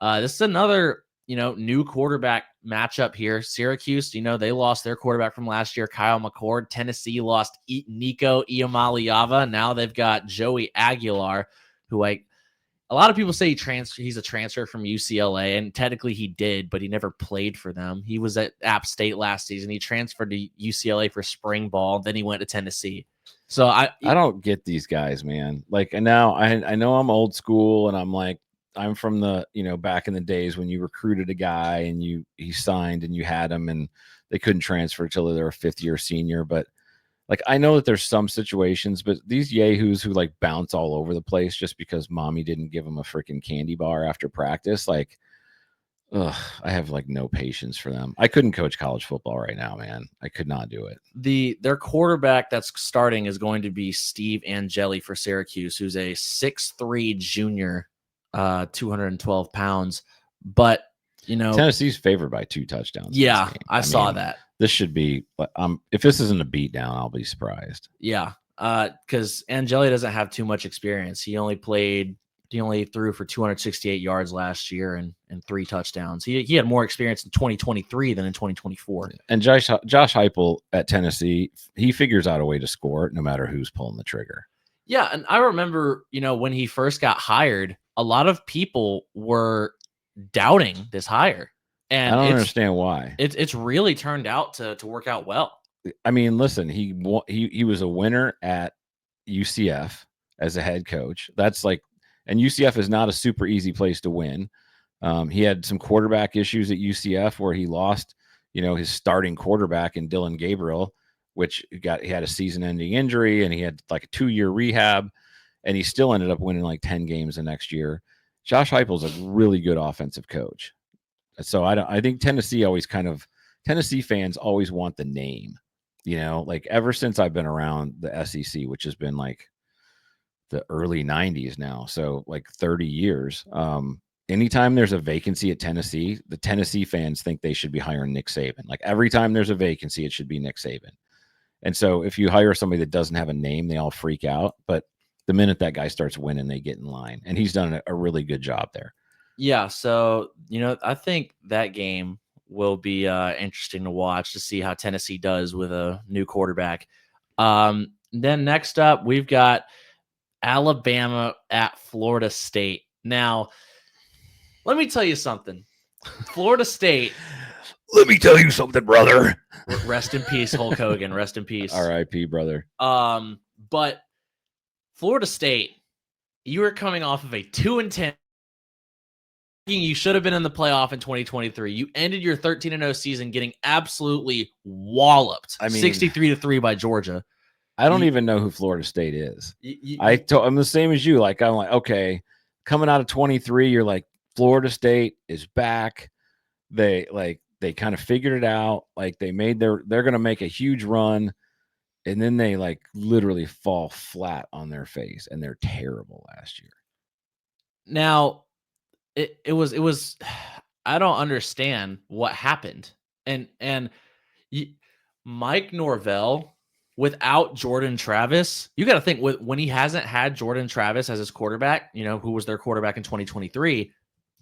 This is another new quarterback matchup here. Syracuse, they lost their quarterback from last year, Kyle McCord. Tennessee lost Nico Iamaleava. Now they've got Joey Aguilar, who a lot of people say he's a transfer from UCLA, and technically he did, but he never played for them. He was at App State last season. He transferred to UCLA for spring ball. Then he went to Tennessee. So I
don't get these guys, man. Like, and now I know I'm old school, and I'm like, I'm from the, back in the days when you recruited a guy and he signed and you had him and they couldn't transfer until they were a fifth-year senior. But like, I know that there's some situations, but these yahoos who like bounce all over the place just because mommy didn't give them a freaking candy bar after practice, like, I have like no patience for them. I couldn't coach college football right now, man. I could not do it.
Their quarterback that's starting is going to be Steve Angeli for Syracuse, who's a 6'3" junior, 212 pounds. But,
Tennessee's favored by 2 touchdowns.
Yeah, I saw that.
This should be, if this isn't a beatdown, I'll be surprised.
Yeah, because Angeli doesn't have too much experience. He only threw for 268 yards last year and 3 touchdowns. He had more experience in 2023 than in 2024.
And Josh Heupel at Tennessee, he figures out a way to score no matter who's pulling the trigger.
Yeah, and I remember, when he first got hired, a lot of people were doubting this hire. And
I don't understand why.
It's really turned out to work out well.
I mean, listen, he was a winner at UCF as a head coach. That's like, and UCF is not a super easy place to win. He had some quarterback issues at UCF where he lost, his starting quarterback in Dylan Gabriel, which he had a season-ending injury and he had like a 2-year rehab, and he still ended up winning like 10 games the next year. Josh Heupel's a really good offensive coach. So I think Tennessee fans always want the name, like ever since I've been around the SEC, which has been like the early 90s now. So like 30 years. Anytime there's a vacancy at Tennessee, the Tennessee fans think they should be hiring Nick Saban. Like every time there's a vacancy, it should be Nick Saban. And so if you hire somebody that doesn't have a name, they all freak out. But The minute that guy starts winning, they get in line, and he's done a really good job there.
Yeah, so I think that game will be interesting to watch to see how Tennessee does with a new quarterback. Then next up, we've got Alabama at Florida State. Now, let me tell you something. Florida State.
Let me tell you something, brother.
Rest in peace, Hulk Hogan. Rest in peace.
R.I.P., brother.
But Florida State, you are coming off of a 2-10. You should have been in the playoff in 2023. You ended your 13-0 season getting absolutely walloped. 63-3 by Georgia.
I don't even know who Florida State is. I'm the same as you. I'm like, okay, coming out of 23, you're like, Florida State is back. They kind of figured it out. Like they're going to make a huge run. And then they literally fall flat on their face, and they're terrible last year.
Now, it was I don't understand what happened. And Mike Norvell, without Jordan Travis, you got to think when he hasn't had Jordan Travis as his quarterback, who was their quarterback in 2023,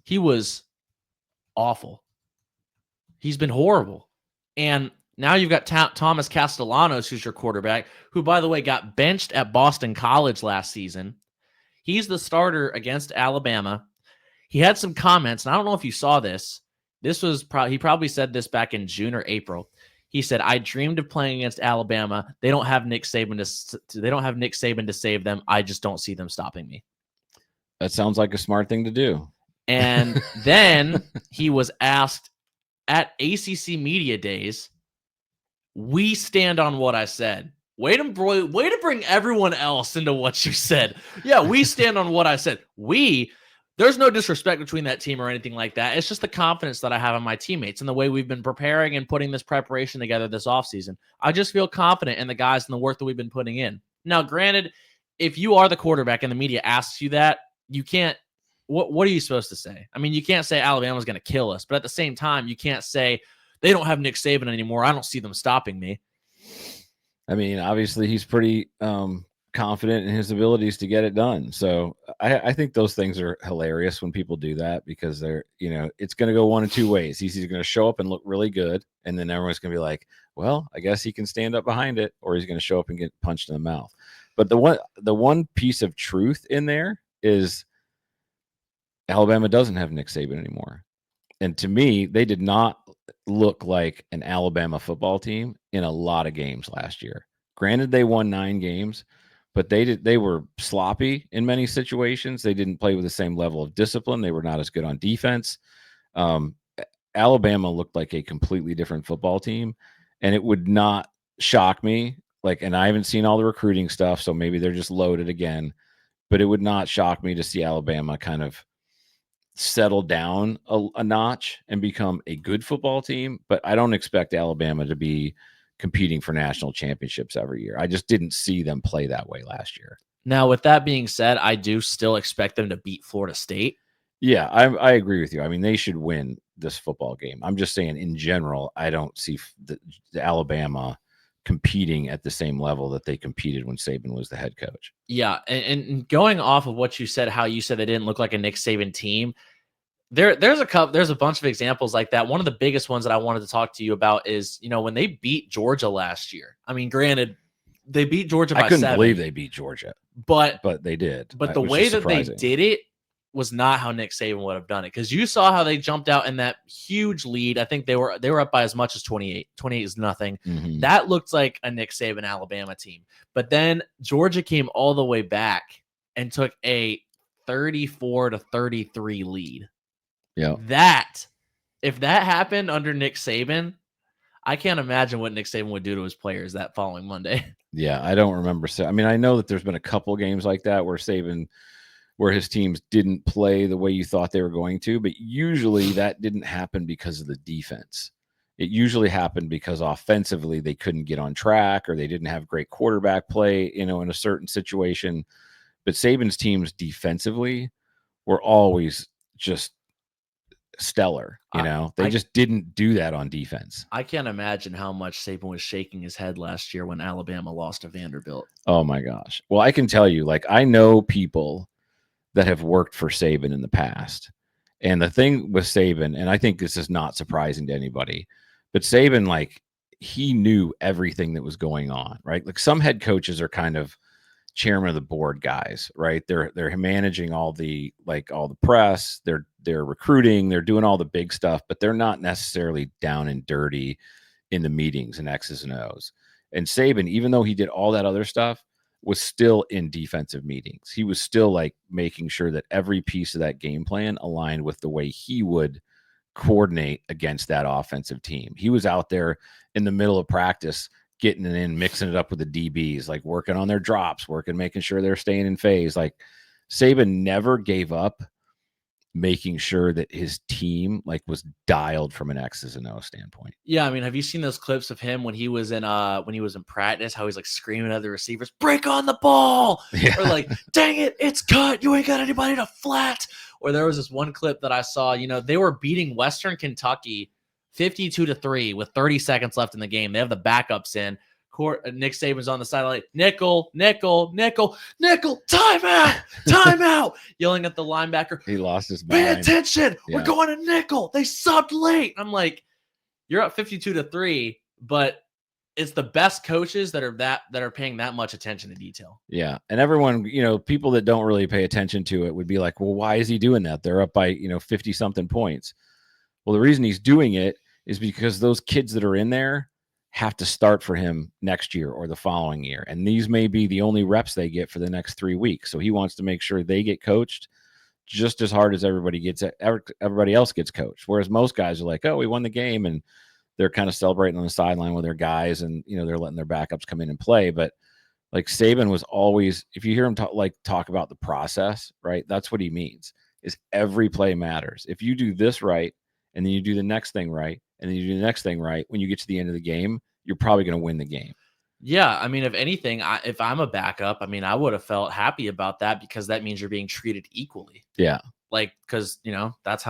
he was awful. He's been horrible. And now you've got Thomas Castellanos, who's your quarterback, who, by the way, got benched at Boston College last season. He's the starter against Alabama. He had some comments, and I don't know if you saw this. This was he probably said this back in June or April. He said, "I dreamed of playing against Alabama. They don't have Nick Saban to save them. I just don't see them stopping me."
That sounds like a smart thing to do.
And then he was asked at ACC Media Days, "We stand on what I said." Way to bring everyone else into what you said. Yeah, we stand on what I said. There's no disrespect between that team or anything like that. It's just the confidence that I have in my teammates and the way we've been preparing and putting this preparation together this offseason. I just feel confident in the guys and the work that we've been putting in. Now, granted, if you are the quarterback and the media asks you that, you can't. What are you supposed to say? I mean, you can't say Alabama's going to kill us, but at the same time, you can't say they don't have Nick Saban anymore. I don't see them stopping me.
I mean, obviously, he's pretty confident in his abilities to get it done. So I think those things are hilarious when people do that, because they're, it's going to go one of two ways. He's either going to show up and look really good, and then everyone's going to be like, well, I guess he can stand up behind it, or he's going to show up and get punched in the mouth. But the one piece of truth in there is Alabama doesn't have Nick Saban anymore. And to me, they did not look like an Alabama football team in a lot of games last year. Granted, they won 9 games, but they were sloppy in many situations. They didn't play with the same level of discipline. They were not as good on defense. Alabama looked like a completely different football team, and it would not shock me. And I haven't seen all the recruiting stuff, so maybe they're just loaded again, but it would not shock me to see Alabama kind of settle down a notch and become a good football team. But I don't expect Alabama to be competing for national championships every year. I just didn't see them play that way last year.
Now, with that being said, I do still expect them to beat Florida State.
Yeah, I agree with you. I mean, they should win this football game. I'm just saying, in general, I don't see the Alabama competing at the same level that they competed when Saban was the head coach.
Yeah, and going off of what you said, how you said they didn't look like a Nick Saban team, there's a bunch of examples like that. One of the biggest ones that I wanted to talk to you about is, when they beat Georgia last year. I mean, granted, they beat Georgia by 7.
I couldn't believe they beat Georgia,
but
they did.
But the way that they did it was not how Nick Saban would have done it, because you saw how they jumped out in that huge lead. I think they were up by as much as 28. 28 is nothing.
Mm-hmm.
That looked like a Nick Saban Alabama team. But then Georgia came all the way back and took a 34-33 lead.
Yeah.
If that happened under Nick Saban, I can't imagine what Nick Saban would do to his players that following Monday.
Yeah, I don't remember. I mean, I know that there's been a couple games like that where his teams didn't play the way you thought they were going to, but usually that didn't happen because of the defense. It usually happened because offensively they couldn't get on track, or they didn't have great quarterback play, in a certain situation. But Saban's teams defensively were always just stellar. They just didn't do that on defense.
I can't imagine how much Saban was shaking his head last year when Alabama lost to Vanderbilt.
Oh my gosh. Well, I can tell you, like, I know people that have worked for Saban in the past. And the thing with Saban, and I think this is not surprising to anybody, but Saban, like, he knew everything that was going on, right? Like, some head coaches are kind of chairman of the board guys, right? They're managing all the press, they're recruiting, they're doing all the big stuff, but they're not necessarily down and dirty in the meetings and X's and O's. And Saban, even though he did all that other stuff, was still in defensive meetings. He was still like making sure that every piece of that game plan aligned with the way he would coordinate against that offensive team. He was out there in the middle of practice, getting it in, mixing it up with the DBs, like working on their drops, making sure they're staying in phase. Like, Saban never gave up making sure that his team like was dialed from an X's and O standpoint.
Yeah, I mean, have you seen those clips of him when he was in practice, how he's like screaming at the receivers, break on the ball,
Yeah.
or like, dang it, it's cut, you ain't got anybody to flat. Or there was this one clip that I saw, they were beating Western Kentucky 52-3 with 30 seconds left in the game. They have the backups in. Nick Saban's on the sideline, nickel, timeout, yelling at the linebacker.
He lost his
mind. Pay attention.
Yeah.
We're going to nickel. They subbed late. I'm like, you're up 52-3, but it's the best coaches that are paying that much attention to detail.
Yeah. And everyone, people that don't really pay attention to it would be like, well, why is he doing that? They're up by, 50 something points. Well, the reason he's doing it is because those kids that are in there have to start for him next year or the following year. And these may be the only reps they get for the next 3 weeks. So he wants to make sure they get coached just as hard as everybody else gets coached. Whereas most guys are like, oh, we won the game, and they're kind of celebrating on the sideline with their guys, and they're letting their backups come in and play. But like, Saban was always, if you hear him talk about the process, right? That's what he means, is every play matters. If you do this right, and then you do the next thing right, and then you do the next thing right, when you get to the end of the game, you're probably going to win the game.
Yeah, I mean, if anything, if I'm a backup, I mean, I would have felt happy about that, because that means you're being treated equally.
Yeah.
Like, because, that's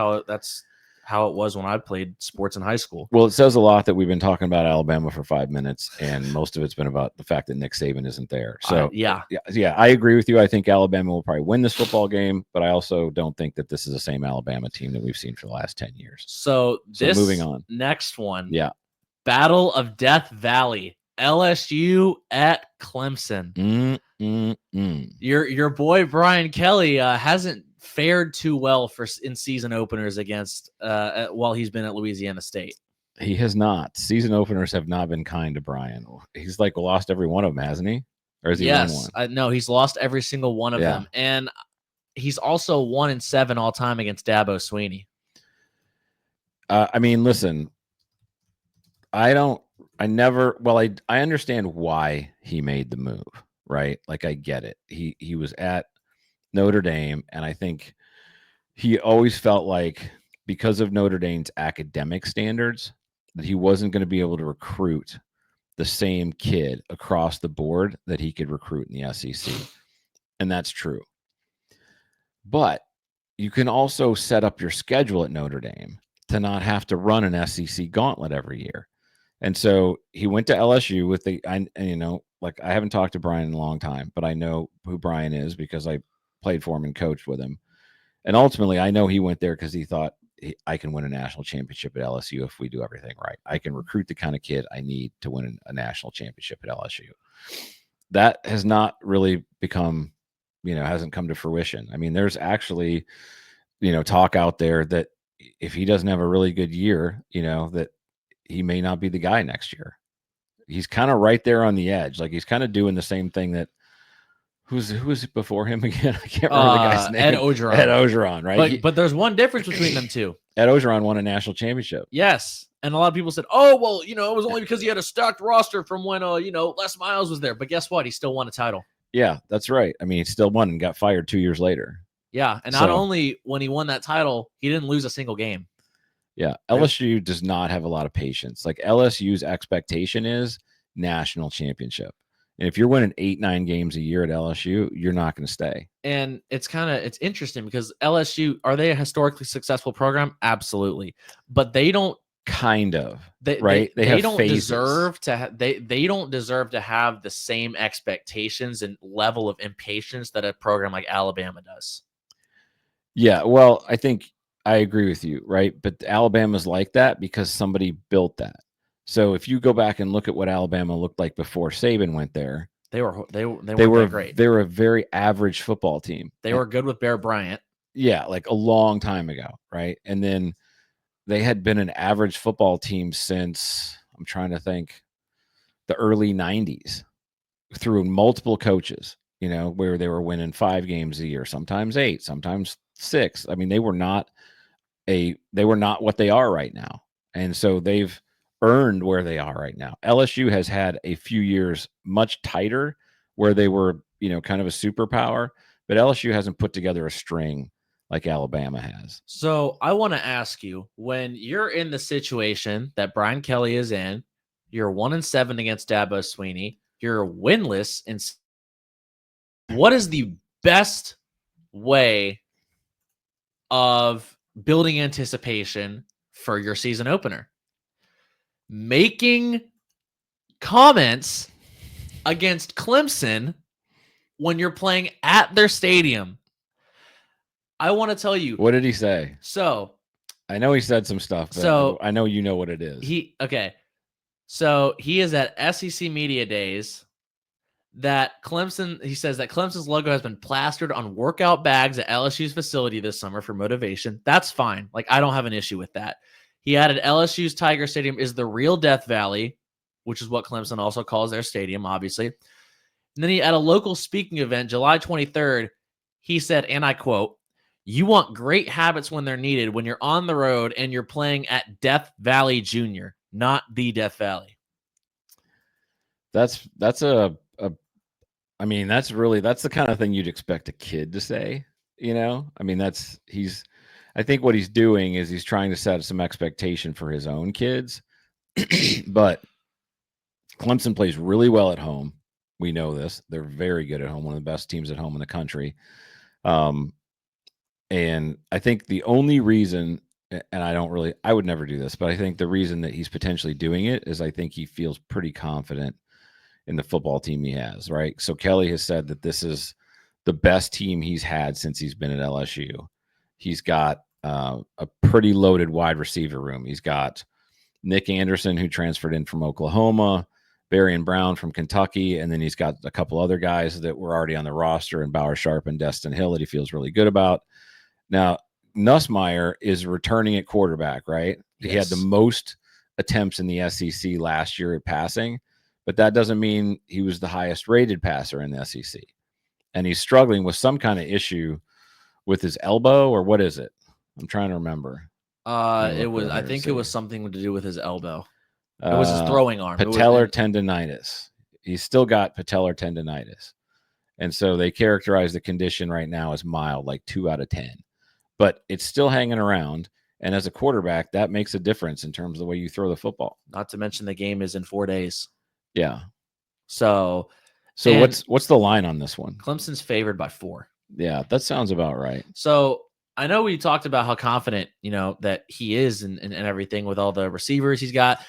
how it was when I played sports in high school.
Well, it says a lot that we've been talking about Alabama for 5 minutes, and most of it's been about the fact that Nick Saban isn't there. So
yeah,
I agree with you. I think Alabama will probably win this football game, but I also don't think that this is the same Alabama team that we've seen for the last 10 years.
So this
moving on.
Next one.
Yeah.
Battle of Death Valley. LSU at Clemson. Your boy Brian Kelly hasn't fared too well in season openers against while he's been at Louisiana State.
He has not. Season openers have not been kind to Brian. He's like lost every one of them, hasn't he? Or has he won one?
No, he's lost every single one of them, and he's also 1-7 all time against Dabo Swinney.
I mean, listen, I understand why he made the move, right? Like, I get it. He was at Notre Dame, and I think he always felt like, because of Notre Dame's academic standards, that he wasn't going to be able to recruit the same kid across the board that he could recruit in the SEC. And that's true. But you can also set up your schedule at Notre Dame to not have to run an SEC gauntlet every year. And so he went to LSU with I haven't talked to Brian in a long time, but I know who Brian is because I played for him and coached with him. And ultimately, I know he went there because he thought, I can win a national championship at LSU if we do everything right. I can recruit the kind of kid I need to win a national championship at LSU. That has not really become, hasn't come to fruition. I mean, there's actually, talk out there that if he doesn't have a really good year, that he may not be the guy next year. He's kind of right there on the edge. Like, he's kind of doing the same thing that, who was before him again? I can't remember the guy's name.
Ed Ogeron.
Ed Ogeron, right?
But there's one difference between them two.
Ed Ogeron won a national championship.
Yes. And a lot of people said, oh, well, it was only because he had a stacked roster from when, Les Miles was there. But guess what? He still won a title.
Yeah, that's right. I mean, he still won and got fired 2 years later.
Yeah. And not only when he won that title, he didn't lose a single game.
Yeah. LSU does not have a lot of patience. Like, LSU's expectation is national championship. And if you're winning 8-9 games a year at LSU, you're not going to stay.
And it's interesting because LSU, are they a historically successful program? Absolutely. But they don't
kind of
they
They have
don't
phases.
deserve to they don't deserve to have the same expectations and level of impatience that a program like Alabama does.
Yeah, well, I think I agree with you, right? But Alabama's like that because somebody built that. So if you go back and look at what Alabama looked like before Saban went there,
they weren't
were
that great.
They were a very average football team.
They were good with Bear Bryant.
Yeah, like a long time ago, right? And then they had been an average football team since, I'm trying to think, the early 90s through multiple coaches, where they were winning 5 games a year, sometimes 8, sometimes 6. I mean, they were not what they are right now. And so they've earned where they are right now. LSU has had a few years much tighter where they were, kind of a superpower, but LSU hasn't put together a string like Alabama has.
So I want to ask you, when you're in the situation that Brian Kelly is in, you're 1-7 against Dabo Swinney, you're winless, and what is the best way of building anticipation for your season opener? Making comments against Clemson when you're playing at their stadium. I want to tell you.
What did he say?
So,
I know he said some stuff, but I know you know what it is.
So he is at SEC Media Days. He says that Clemson's logo has been plastered on workout bags at LSU's facility this summer for motivation. That's fine. Like, I don't have an issue with that. He added LSU's Tiger Stadium is the real Death Valley, which is what Clemson also calls their stadium, obviously. And then at a local speaking event, July 23rd, he said, and I quote, "You want great habits when they're needed when you're on the road and you're playing at Death Valley Junior, not the Death Valley."
That's the kind of thing you'd expect a kid to say, I mean, I think what he's doing is he's trying to set some expectation for his own kids. But Clemson plays really well at home. We know this. They're very good at home, one of the best teams at home in the country. And I think the only reason, and I would never do this, but I think the reason that he's potentially doing it is I think he feels pretty confident in the football team he has, right? So Kelly has said that this is the best team he's had since he's been at LSU. He's got a pretty loaded wide receiver room. He's got Nick Anderson, who transferred in from Oklahoma, Barian Brown from Kentucky, and then he's got a couple other guys that were already on the roster, and Bauer Sharp and Destin Hill, that he feels really good about. Now, Nussmeier is returning at quarterback, right? Yes. He had the most attempts in the SEC last year at passing, but that doesn't mean he was the highest rated passer in the SEC. And he's struggling with some kind of issue with his elbow, or what is it? I'm trying to remember.
I think it was something to do with his elbow. It was his throwing arm.
Patellar tendonitis. He's still got patellar tendonitis. And so they characterize the condition right now as mild, like 2 out of 10. But it's still hanging around. And as a quarterback, that makes a difference in terms of the way you throw the football.
Not to mention the game is in 4 days.
Yeah.
So
what's the line on this one?
Clemson's favored by 4.
Yeah, that sounds about right.
So I know we talked about how confident, that he is and everything with all the receivers he's got.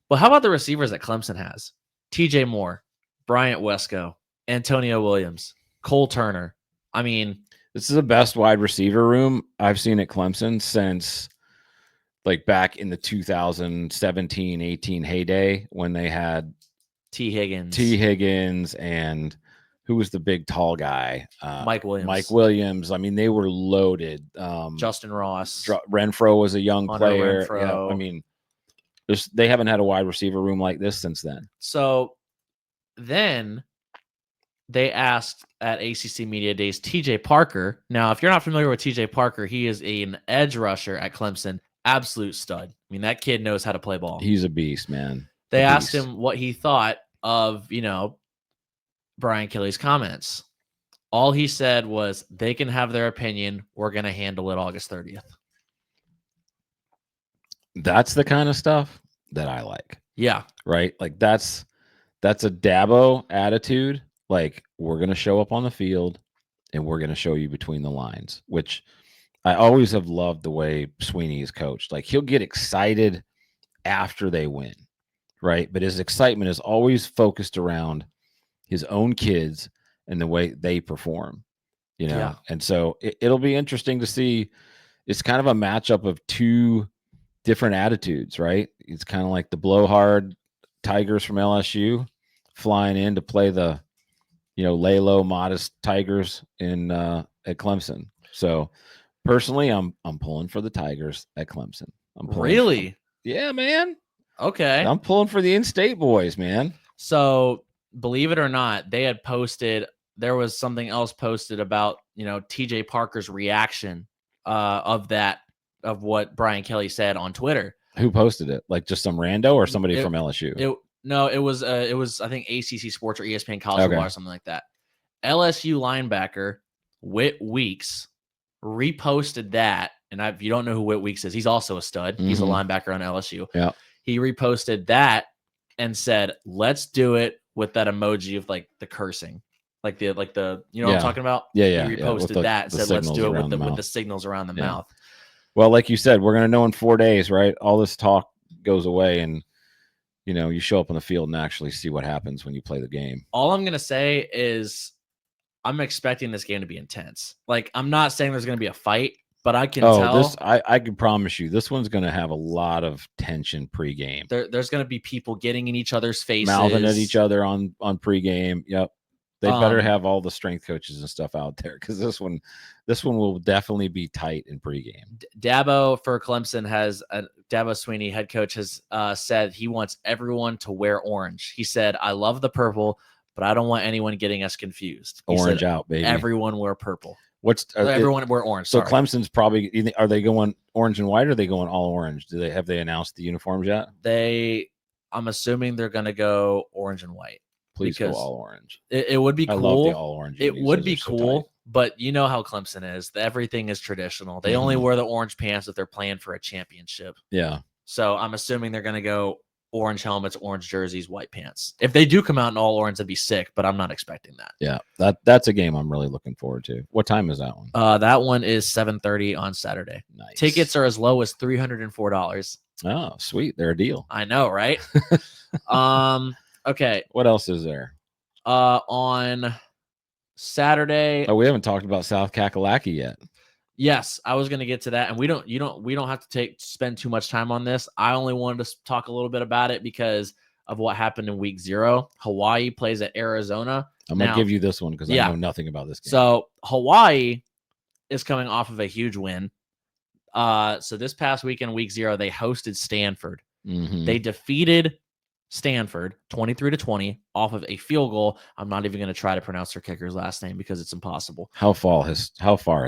But how about the receivers that Clemson has? TJ Moore, Bryant Wesco, Antonio Williams, Cole Turner. I mean,
this is the best wide receiver room I've seen at Clemson since like back in the 2017-18 heyday when they had
T. Higgins
and who was the big tall guy?
Mike
Williams. I mean, they were loaded.
Justin Ross.
Renfro was a young player.
Renfro.
Yeah, I mean, they haven't had a wide receiver room like this since then.
So then they asked at ACC Media Days TJ Parker. Now, if you're not familiar with TJ Parker, he is an edge rusher at Clemson. Absolute stud. I mean, that kid knows how to play ball.
He's a beast, man.
They asked him what he thought of, Brian Kelly's comments. All he said was, they can have their opinion. We're going to handle it August 30th.
That's the kind of stuff that I like.
Yeah.
Right? Like that's That's a Dabo attitude. Like, we're going to show up on the field and we're going to show you between the lines, which I always have loved the way Sweeney is coached. Like, he'll get excited after they win, right? But his excitement is always focused around his own kids and the way they perform,
Yeah.
And so it'll be interesting to see. It's kind of a matchup of two different attitudes, right? It's kind of like the blowhard Tigers from LSU flying in to play the, lay low, modest Tigers at Clemson. So personally, I'm pulling for the Tigers at Clemson.
Really?
Yeah, man.
Okay.
I'm pulling for the in-state boys, man.
So believe it or not, there was something else posted about, TJ Parker's reaction of what Brian Kelly said on Twitter.
Who posted it? Like just some rando or somebody from LSU?
It was I think ACC Sports or ESPN College Football or something like that. LSU linebacker Whit Weeks reposted that, and if you don't know who Whit Weeks is, he's also a stud. He's a linebacker on LSU.
Yeah,
he reposted that and said, "Let's do it with that emoji of like the cursing, like the what I'm talking about."
Yeah.
He reposted that and said, "Let's do it with the signals around the mouth."
Well, like you said, we're gonna know in 4 days, right? All this talk goes away, and you show up on the field and actually see what happens when you play the game.
All I'm gonna say is, I'm expecting this game to be intense. Like, I'm not saying there's gonna be a fight, but I can tell.
I can promise you, this one's gonna have a lot of tension pregame.
There's gonna be people getting in each other's faces,
mouthing at each other on pregame. Yep. They better have all the strength coaches and stuff out there, because this one will definitely be tight in pregame.
Dabo for Clemson Dabo Sweeney, head coach, has said he wants everyone to wear orange. He said, "I love the purple, but I don't want anyone getting us confused."
Orange out, baby.
Everyone wear purple.
Everyone
wear orange.
So Clemson's probably, are they going orange and white, or are they going all orange? Have they announced the uniforms yet?
I'm assuming they're going to go orange and white.
Please go all orange.
It would be cool.
I love the all orange.
It would be cool, but you know how Clemson is. Everything is traditional. They only wear the orange pants if they're playing for a championship.
Yeah.
So I'm assuming they're going to go orange helmets, orange jerseys, white pants. If they do come out in all orange, that'd be sick, but I'm not expecting that.
Yeah, that's a game I'm really looking forward to. What time is that one?
That one is 7:30 on Saturday.
Nice.
Tickets are as low as $304.
Oh, sweet. They're a deal.
I know, right? Okay.
What else is there?
On Saturday.
Oh, we haven't talked about South Kakalaki yet.
Yes, I was going to get to that, and we don't have to spend too much time on this. I only wanted to talk a little bit about it because of what happened in week 0. Hawaii plays at Arizona.
I'm going to give you this one because I know nothing about this game.
So Hawaii is coming off of a huge win. So this past weekend, week 0, they hosted Stanford. They defeated Stanford 23-20 off of a field goal. I'm not even going to try to pronounce their kicker's last name because it's impossible.
How far has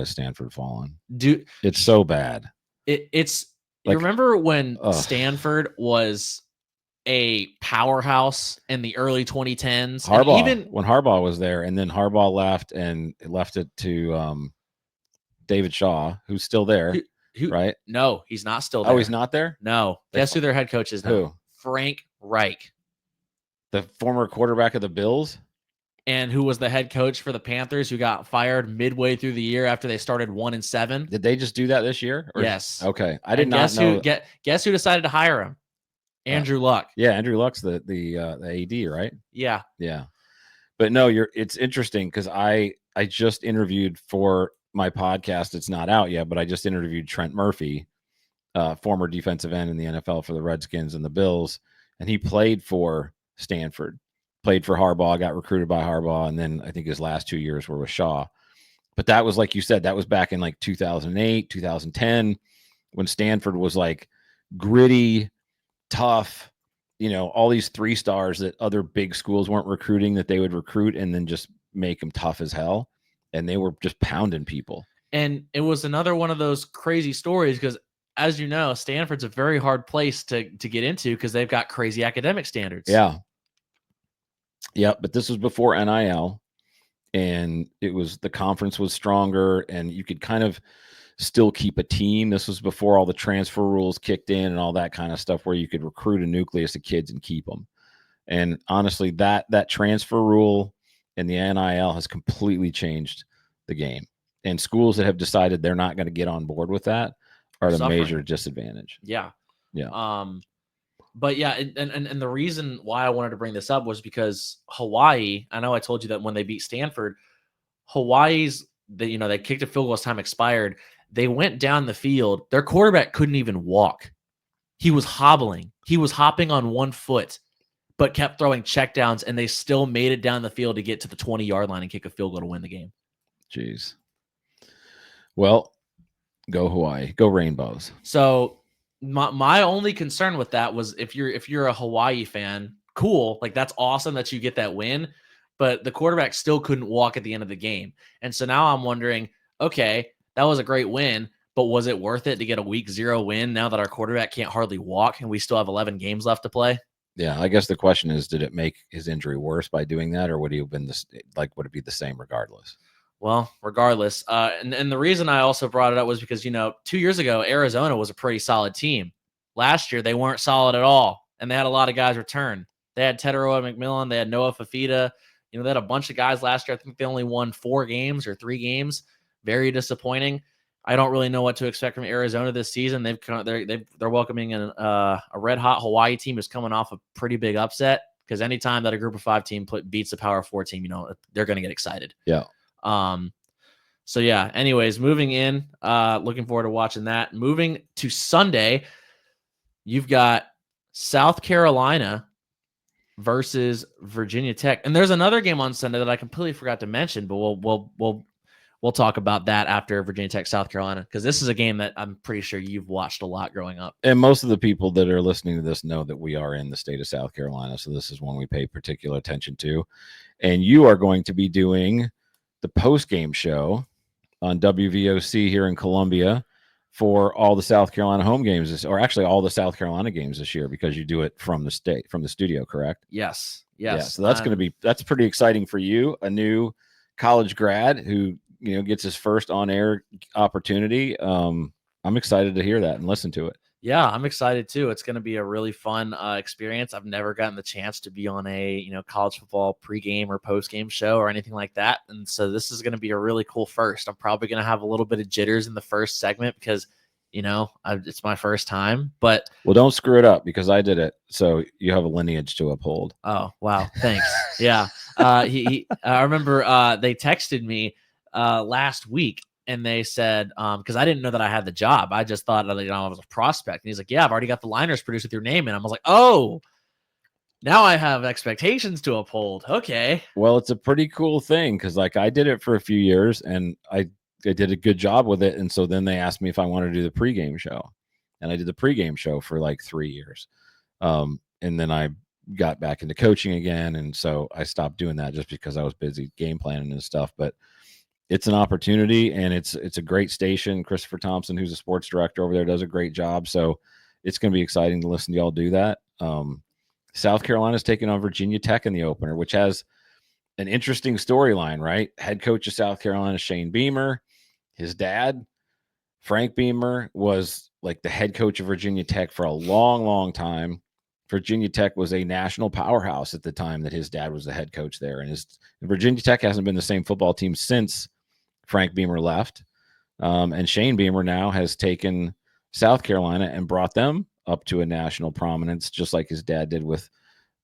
Stanford fallen? It's so bad.
It's like, you remember when Stanford was a powerhouse in the early 2010s?
When Harbaugh was there, and then Harbaugh left and left it to David Shaw, who's still there, right?
No, he's not still there.
Oh, he's not there?
No. Guess who their head coach is now?
Who?
Frank Reich.
The former quarterback of the Bills?
And who was the head coach for the Panthers, who got fired midway through the year after they stared 1-7.
Did they just do that this year?
Yes.
Okay. I did not know.
Guess who decided to hire him? Andrew Luck.
Yeah, Andrew Luck's the AD, right?
Yeah.
Yeah. But no, it's interesting because I just interviewed for my podcast. It's not out yet, but I just interviewed Trent Murphy, former defensive end in the NFL for the Redskins and the Bills, and he played for Stanford, played for Harbaugh, got recruited by Harbaugh, and then I think his last 2 years were with Shaw. But that was, like you said, that was back in like 2008, 2010, when Stanford was like gritty, tough, all these 3 stars that other big schools weren't recruiting, that they would recruit and then just make them tough as hell. And they were just pounding people. And
it was another one of those crazy stories because, as you know, Stanford's a very hard place to get into because they've got crazy academic standards.
Yeah. Yeah, but this was before NIL, and the conference was stronger, and you could kind of still keep a team. This was before all the transfer rules kicked in and all that kind of stuff, where you could recruit a nucleus of kids and keep them. And honestly, that transfer rule and the NIL has completely changed the game. And schools that have decided they're not going to get on board with that are at a major disadvantage.
Yeah.
Yeah.
But yeah, and the reason why I wanted to bring this up was because Hawaii, I know I told you that when they beat Stanford, they kicked a field goal as time expired. They went down the field. Their quarterback couldn't even walk. He was hobbling. He was hopping on one foot, but kept throwing checkdowns, and they still made it down the field to get to the 20-yard line and kick a field goal to win the game.
Jeez. Well, go Hawaii. Go Rainbows.
So my only concern with that was if you're a Hawaii fan, cool, like that's awesome that you get that win, but the quarterback still couldn't walk at the end of the game. And so now I'm wondering, okay, that was a great win, but was it worth it to get a week 0 win now that our quarterback can't hardly walk and we still have 11 games left to play?
Yeah, I guess the question is, did it make his injury worse by doing that, or would he have been would it be the same regardless?
Well, regardless. And the reason I also brought it up was because, 2 years ago, Arizona was a pretty solid team. Last year, they weren't solid at all, and they had a lot of guys return. They had Teteroa McMillan. They had Noah Fafita. They had a bunch of guys last year. I think they only won 4 games or 3 games. Very disappointing. I don't really know what to expect from Arizona this season. They're welcoming a red-hot Hawaii team who's coming off a pretty big upset, because anytime that a Group of 5 team beats a Power 4 team, they're going to get excited.
Yeah.
So yeah, anyways, moving in, looking forward to watching that. Moving to Sunday, you've got South Carolina versus Virginia Tech. And there's another game on Sunday that I completely forgot to mention, but we'll talk about that after Virginia Tech, South Carolina, because this is a game that I'm pretty sure you've watched a lot growing up.
And most of the people that are listening to this know that we are in the state of South Carolina, so this is one we pay particular attention to. And you are going to be doing the post-game show on WVOC here in Columbia for all the South Carolina home games, or actually all the South Carolina games this year, because you do it from the studio, correct?
Yes.
Yeah, so that's pretty exciting for you, a new college grad who gets his first on-air opportunity. I'm excited to hear that and listen to it.
Yeah, I'm excited too. It's going to be a really fun experience. I've never gotten the chance to be on a college football pregame or postgame show or anything like that, and so this is going to be a really cool first. I'm probably going to have a little bit of jitters in the first segment because it's my first time. But
don't screw it up, because I did it, so you have a lineage to uphold.
Oh wow, thanks. Yeah, I remember they texted me last week. And they said, because I didn't know that I had the job. I just thought I was a prospect. And he's like, yeah, I've already got the liners produced with your name. And I was like, oh, now I have expectations to uphold. Okay.
Well, it's a pretty cool thing, because I did it for a few years and I did a good job with it. And so then they asked me if I wanted to do the pregame show. And I did the pregame show for 3 years. And then I got back into coaching again. And so I stopped doing that just because I was busy game planning and stuff. But it's an opportunity, and it's a great station. Christopher Thompson, who's a sports director over there, does a great job. So it's going to be exciting to listen to y'all do that. South Carolina's taking on Virginia Tech in the opener, which has an interesting storyline, right? Head coach of South Carolina, Shane Beamer. His dad, Frank Beamer, was the head coach of Virginia Tech for a long, long time. Virginia Tech was a national powerhouse at the time that his dad was the head coach there. And Virginia Tech hasn't been the same football team since Frank Beamer left. And Shane Beamer now has taken South Carolina and brought them up to a national prominence, just like his dad did with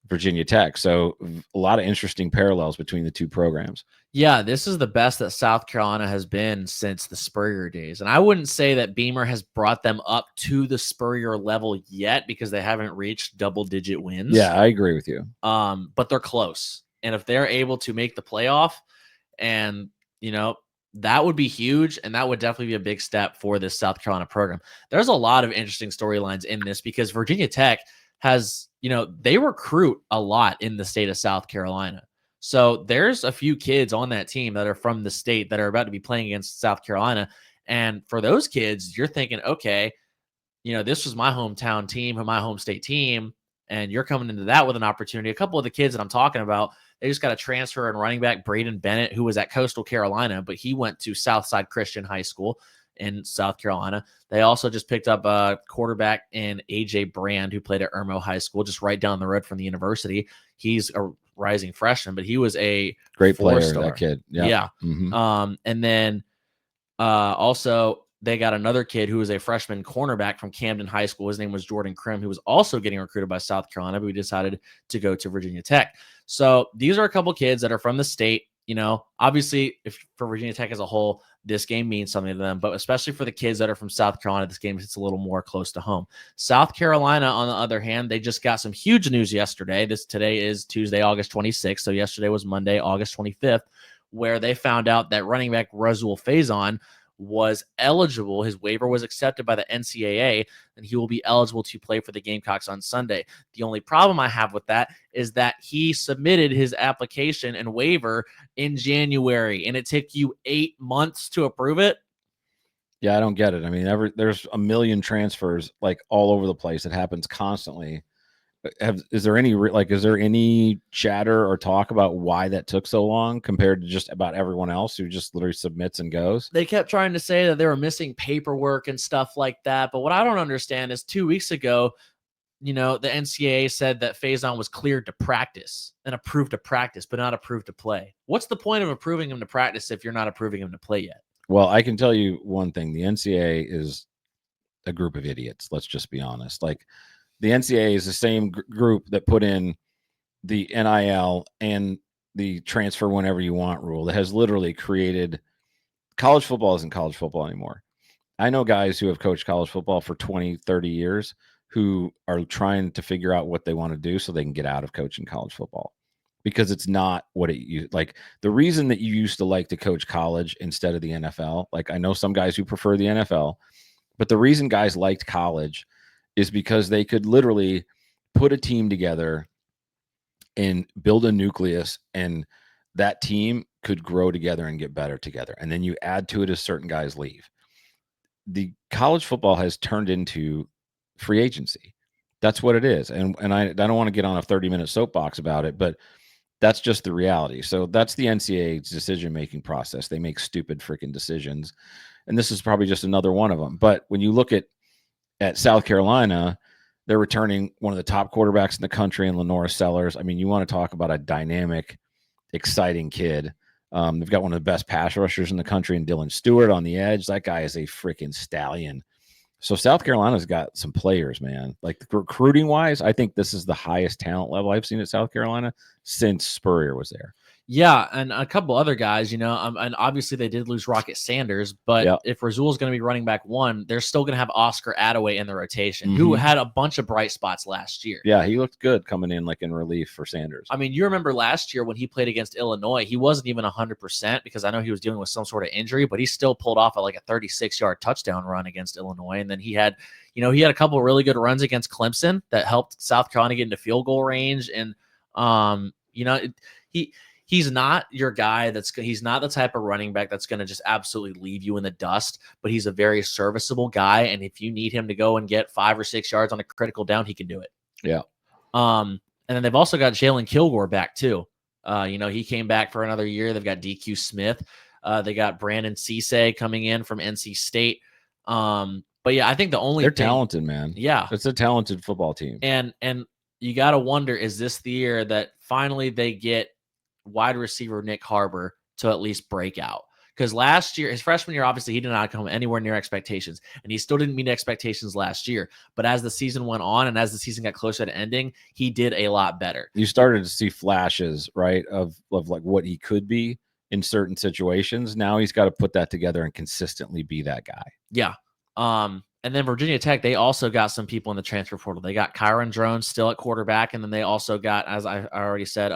Virginia Tech. So a lot of interesting parallels between the two programs.
Yeah, this is the best that South Carolina has been since the Spurrier days. And I wouldn't say that Beamer has brought them up to the Spurrier level yet, because they haven't reached double-digit wins.
Yeah, I agree with you.
But they're close. And if they're able to make the playoff, and, that would be huge, and that would definitely be a big step for this South Carolina program. There's a lot of interesting storylines in this, because Virginia Tech has, they recruit a lot in the state of South Carolina. So there's a few kids on that team that are from the state that are about to be playing against South Carolina. And for those kids, you're thinking, okay, this was my hometown team, my home state team, and you're coming into that with an opportunity. A couple of the kids that I'm talking about, they just got a transfer in running back Braden Bennett, who was at Coastal Carolina, but he went to Southside Christian High School in South Carolina. They also just picked up a quarterback in AJ Brand, who played at Irmo High School, just right down the road from the university. He's a rising freshman, but he was a
great player,
four-star.
that kid. Yep.
Yeah.
Mm-hmm.
And then also they got another kid who was a freshman cornerback from Camden High School. His name was Jordan Krim, who was also getting recruited by South Carolina, but we decided to go to Virginia Tech. So these are a couple kids that are from the state. You know, obviously, if for Virginia Tech as a whole, this game means something to them, but especially for the kids that are from South Carolina, this game hits a little more close to home. South Carolina, on the other hand, they just got some huge news yesterday. Today is Tuesday, August 26th. So yesterday was Monday, August 25th, where they found out that running back Rasul Faison was eligible. His waiver was accepted by the NCAA, and he will be eligible to play for the Gamecocks on Sunday. The only problem I have with that is that he submitted his application and waiver in January, and it took you 8 months to approve it.
Yeah, I don't get it. I mean, there's a million transfers like all over the place. It happens constantly. Is there any chatter or talk about why that took so long compared to just about everyone else who just literally submits and goes?
They kept trying to say that they were missing paperwork and stuff like that. But what I don't understand is 2 weeks ago, you know, the NCAA said that Faison was cleared to practice and approved to practice, but not approved to play. What's the point of approving him to practice if you're not approving him to play yet?
Well, I can tell you one thing. The NCAA is a group of idiots. Let's just be honest. Like, the NCAA is the same group that put in the NIL and the transfer whenever you want rule that has literally created college football isn't college football anymore. I know guys who have coached college football for 20, 30 years who are trying to figure out what they want to do so they can get out of coaching college football because it's not what it used. Like, the reason that you used to like to coach college instead of the NFL, like, I know some guys who prefer the NFL, but the reason guys liked college is because they could literally put a team together and build a nucleus, and that team could grow together and get better together. And then you add to it as certain guys leave. The college football has turned into free agency. That's what it is. And I don't want to get on a 30-minute soapbox about it, but that's just the reality. So that's the NCAA's decision-making process. They make stupid freaking decisions. And this is probably just another one of them. But when you look at South Carolina, they're returning one of the top quarterbacks in the country in Lenora Sellers. I mean, you want to talk about a dynamic, exciting kid. They've got one of the best pass rushers in the country in Dylan Stewart on the edge. That guy is a freaking stallion. So South Carolina's got some players, man. Like, recruiting wise, I think this is the highest talent level I've seen at South Carolina since Spurrier was there.
Yeah, and a couple other guys, you know, and obviously they did lose Rocket Sanders, but if Rasul's going to be running back one, they're still going to have Oscar Attaway in the rotation, who had a bunch of bright spots last year.
Yeah, he looked good coming in, like, in relief for Sanders.
I mean, you remember last year when he played against Illinois, he wasn't even 100% because I know he was dealing with some sort of injury, but he still pulled off like a 36-yard touchdown run against Illinois. And then he had a couple of really good runs against Clemson that helped South Carolina get into field goal range. And, he's not your guy he's not the type of running back that's going to just absolutely leave you in the dust, but he's a very serviceable guy. And if you need him to go and get 5 or 6 yards on a critical down, he can do it.
Yeah.
And then they've also got Jalen Kilgore back too. He came back for another year. They've got DQ Smith. They got Brandon Cisse coming in from NC State. But yeah, I think they're
talented, man.
Yeah.
It's a talented football team.
And you got to wonder, is this the year that finally they get wide receiver Nick Harbor to at least break out? Because last year, his freshman year, obviously he did not come anywhere near expectations, and he still didn't meet expectations last year. But as the season went on and as the season got closer to ending, he did a lot better.
You started to see flashes, right, of like what he could be in certain situations. Now he's got to put that together and consistently be that guy.
Yeah. And then Virginia Tech, they also got some people in the transfer portal. They got Kyron Drones still at quarterback, and then they also got, as I already said,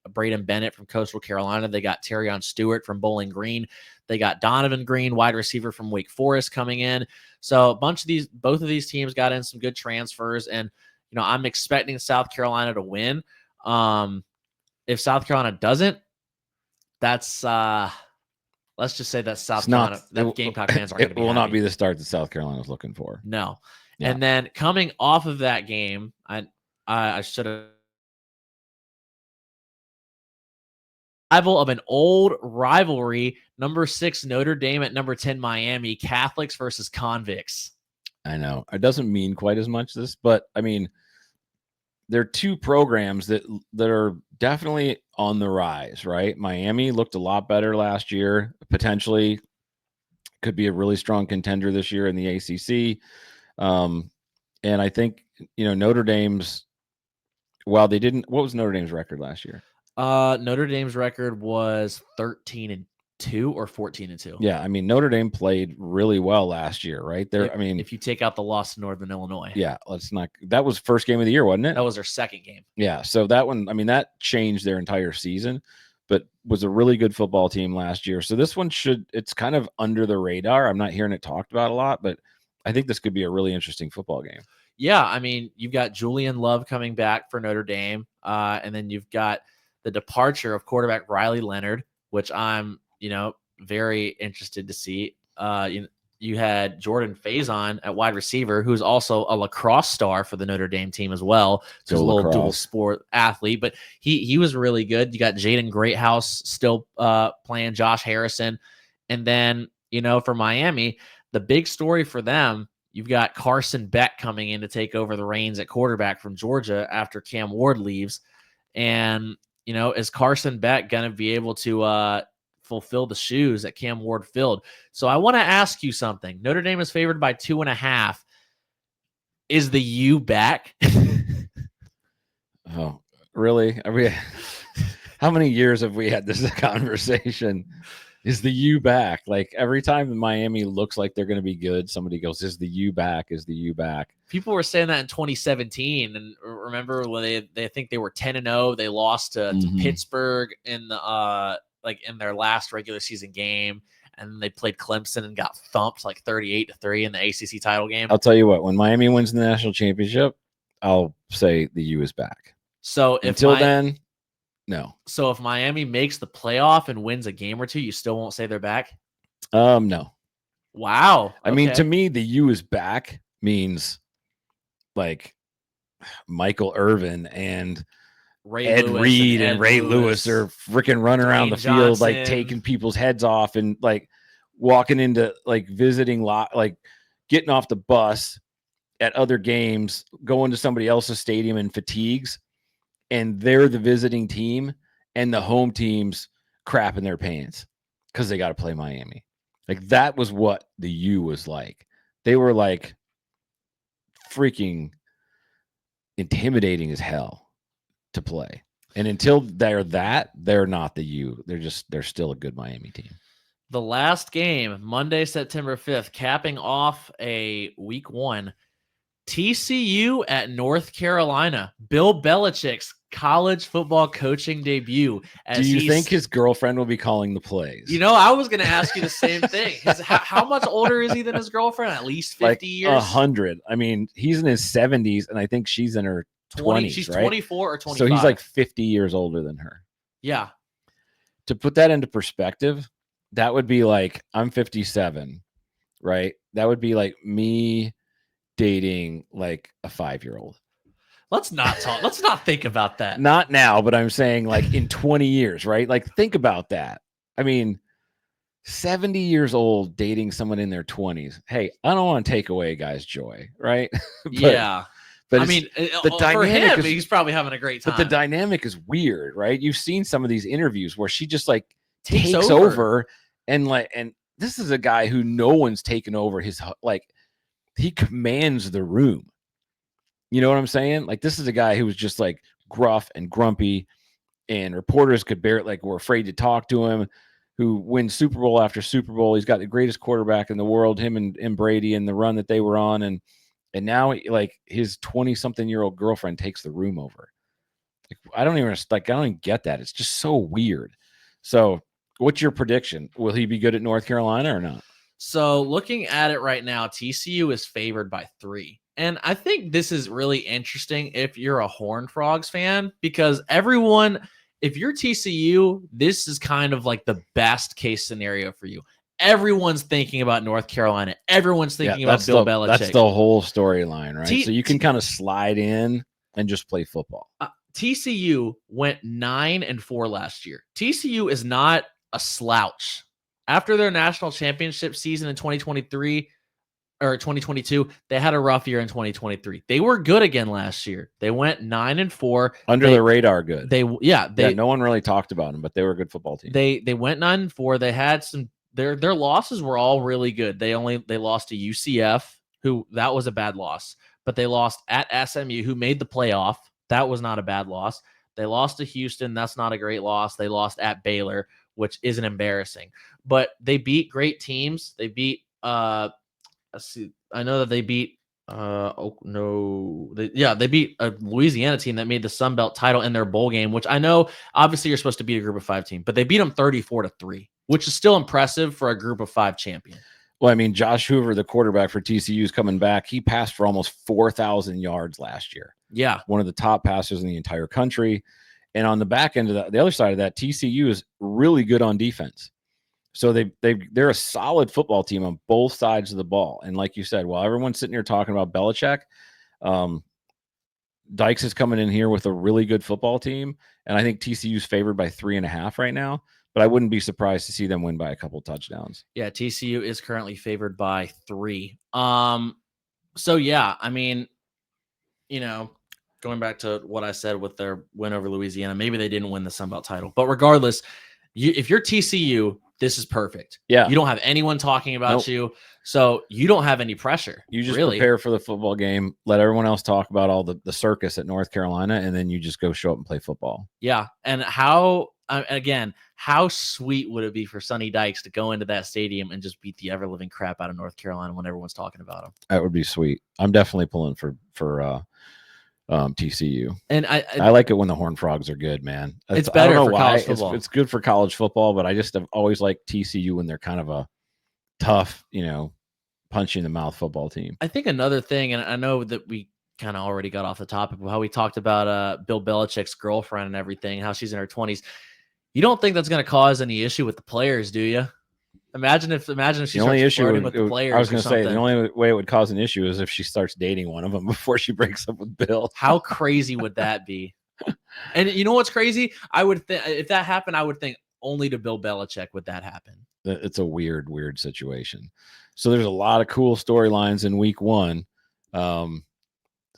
Braden Bennett from Coastal Carolina. They got Terrion Stewart from Bowling Green. They got Donovan Green, wide receiver from Wake Forest, coming in. So both of these teams got in some good transfers, and I'm expecting South Carolina to win. If South Carolina doesn't, that's let's just say that Gamecock fans aren't going to be.
It will
happy.
not be the start that South Carolina was looking for.
No. Yeah. And then coming off of that game, I should have. Rival of an old rivalry, number 6 Notre Dame at number 10 Miami, Catholics versus convicts.
I know it doesn't mean quite as much this, but I mean, there are two programs that are definitely on the rise, right? Miami looked a lot better last year, potentially could be a really strong contender this year in the ACC. And I think, Notre Dame's, while they didn't, what was Notre Dame's record last year?
Notre Dame's record was 13-2 or 14-2.
Yeah, I mean, Notre Dame played really well last year, right?
If you take out the loss to Northern Illinois.
Yeah, that was first game of the year, wasn't it?
That was their second game.
Yeah, so that one, I mean, that changed their entire season, but was a really good football team last year. So this one it's kind of under the radar. I'm not hearing it talked about a lot, but I think this could be a really interesting football game.
Yeah, I mean, you've got Julian Love coming back for Notre Dame, and then you've got the departure of quarterback Riley Leonard, which I'm, very interested to see. You had Jordan Faison at wide receiver, who's also a lacrosse star for the Notre Dame team as well. So he's a little dual sport athlete, but he was really good. You got Jaden Greathouse still playing, Josh Harrison. And then, for Miami, the big story for them, you've got Carson Beck coming in to take over the reins at quarterback from Georgia after Cam Ward leaves. And, is Carson Beck going to be able to fulfill the shoes that Cam Ward filled? So I want to ask you something. Notre Dame is favored by 2.5. Is the U back?
Oh, really? How many years have we had this conversation? Is the U back? Like every time Miami looks like they're going to be good, somebody goes, "Is the U back? Is the U back?"
People were saying that in 2017, and remember when they think they were 10-0, they lost to Pittsburgh in the in their last regular season game, and they played Clemson and got thumped 38-3 in the ACC title game.
I'll tell you what, when Miami wins the national championship, I'll say the U is back.
So
until then, no.
So if Miami makes the playoff and wins a game or two, you still won't say they're back?
No.
Wow. Okay.
I mean, to me, the U is back means like Michael Irvin and Ed Reed and Ray Lewis are freaking running around the field, like taking people's heads off and like walking into visiting getting off the bus at other games, going to somebody else's stadium in fatigues, and they're the visiting team and the home team's crapping their pants because they got to play Miami. Like that was what the U was like. They were like freaking intimidating as hell to play. And until they're not the U. They're still a good Miami team.
The last game, Monday, September 5th, capping off a week 1, TCU at North Carolina. Bill Belichick's college football coaching debut.
Do you think his girlfriend will be calling the plays?
I was going to ask you the same thing. How much older is he than his girlfriend? At least 50 years?
100. I mean, he's in his 70s, and I think she's in her 20s.
She's
right?
24 or 25.
So he's 50 years older than her.
Yeah.
To put that into perspective, that would be I'm 57, right? That would be like me dating a 5-year-old.
Let's not talk. Let's not think about that.
Not now, but I'm saying in 20 years, right? Think about that. I mean, 70 years old dating someone in their 20s. Hey, I don't want to take away a guy's joy, right?
Yeah.
But
I mean,
the
for him,
is,
he's probably having a great time.
But the dynamic is weird, right? You've seen some of these interviews where she just takes over and this is a guy who no one's taken over his he commands the room. You know what I'm saying? This is a guy who was just gruff and grumpy, and reporters could were afraid to talk to him, who wins Super Bowl after Super Bowl. He's got the greatest quarterback in the world, him and Brady, and the run that they were on. And now his 20-something-year-old girlfriend takes the room over. I don't even get that. It's just so weird. So what's your prediction? Will he be good at North Carolina or not?
So looking at it right now, TCU is favored by 3. And I think this is really interesting if you're a Horned Frogs fan, because if you're TCU, this is kind of the best case scenario for you. Everyone's thinking about North Carolina. Everyone's thinking about Bill Belichick.
That's the whole storyline, right? So you can kind of slide in and just play football.
TCU went 9-4 last year. TCU is not a slouch. After their national championship season in 2023 or 2022, they had a rough year in 2023. They were good again last year. They went 9-4.
Under the radar, good.
No
one really talked about them, but they were a good football team.
They went 9-4. They had some their losses were all really good. They lost to UCF, who that was a bad loss, but they lost at SMU, who made the playoff. That was not a bad loss. They lost to Houston. That's not a great loss. They lost at Baylor, which isn't embarrassing. But they beat great teams. They beat let's see. I know that they beat they beat a Louisiana team that made the Sun Belt title in their bowl game, which I know obviously you're supposed to beat a group of 5 team, but they beat them 34-3, which is still impressive for a group of 5 champion.
Well, I mean, Josh Hoover, the quarterback for TCU, is coming back. He passed for almost 4,000 yards last year.
Yeah.
One of the top passers in the entire country. And on the back end of that, the other side of that, TCU is really good on defense. So they're a solid football team on both sides of the ball. And like you said, while everyone's sitting here talking about Belichick, Dykes is coming in here with a really good football team. And I think TCU is favored by 3.5 right now. But I wouldn't be surprised to see them win by a couple touchdowns.
Yeah, TCU is currently favored by 3. So yeah, I mean, going back to what I said with their win over Louisiana, maybe they didn't win the Sun Belt title. But regardless, if you're TCU, this is perfect.
Yeah.
You don't have anyone talking about you, so you don't have any pressure.
You just prepare for the football game, let everyone else talk about all the circus at North Carolina, and then you just go show up and play football.
Yeah, and how sweet would it be for Sonny Dykes to go into that stadium and just beat the ever-living crap out of North Carolina when everyone's talking about him?
That would be sweet. I'm definitely pulling for TCU.
And
I like it when the Horned Frogs are good, man.
It's better for college football.
It's good for college football, but I just have always liked TCU when they're kind of a tough, punch in the mouth football team.
I think another thing, and I know that we kind of already got off the topic of how we talked about Bill Belichick's girlfriend and everything, how she's in her 20s. You don't think that's going to cause any issue with the players, do you? Imagine if she starts flirting with the players.
I was going to say the only way it would cause an issue is if she starts dating one of them before she breaks up with Bill.
How crazy would that be? And you know what's crazy? I would think if that happened, I would think only to Bill Belichick would that happen.
It's a weird situation. So there's a lot of cool storylines in week 1.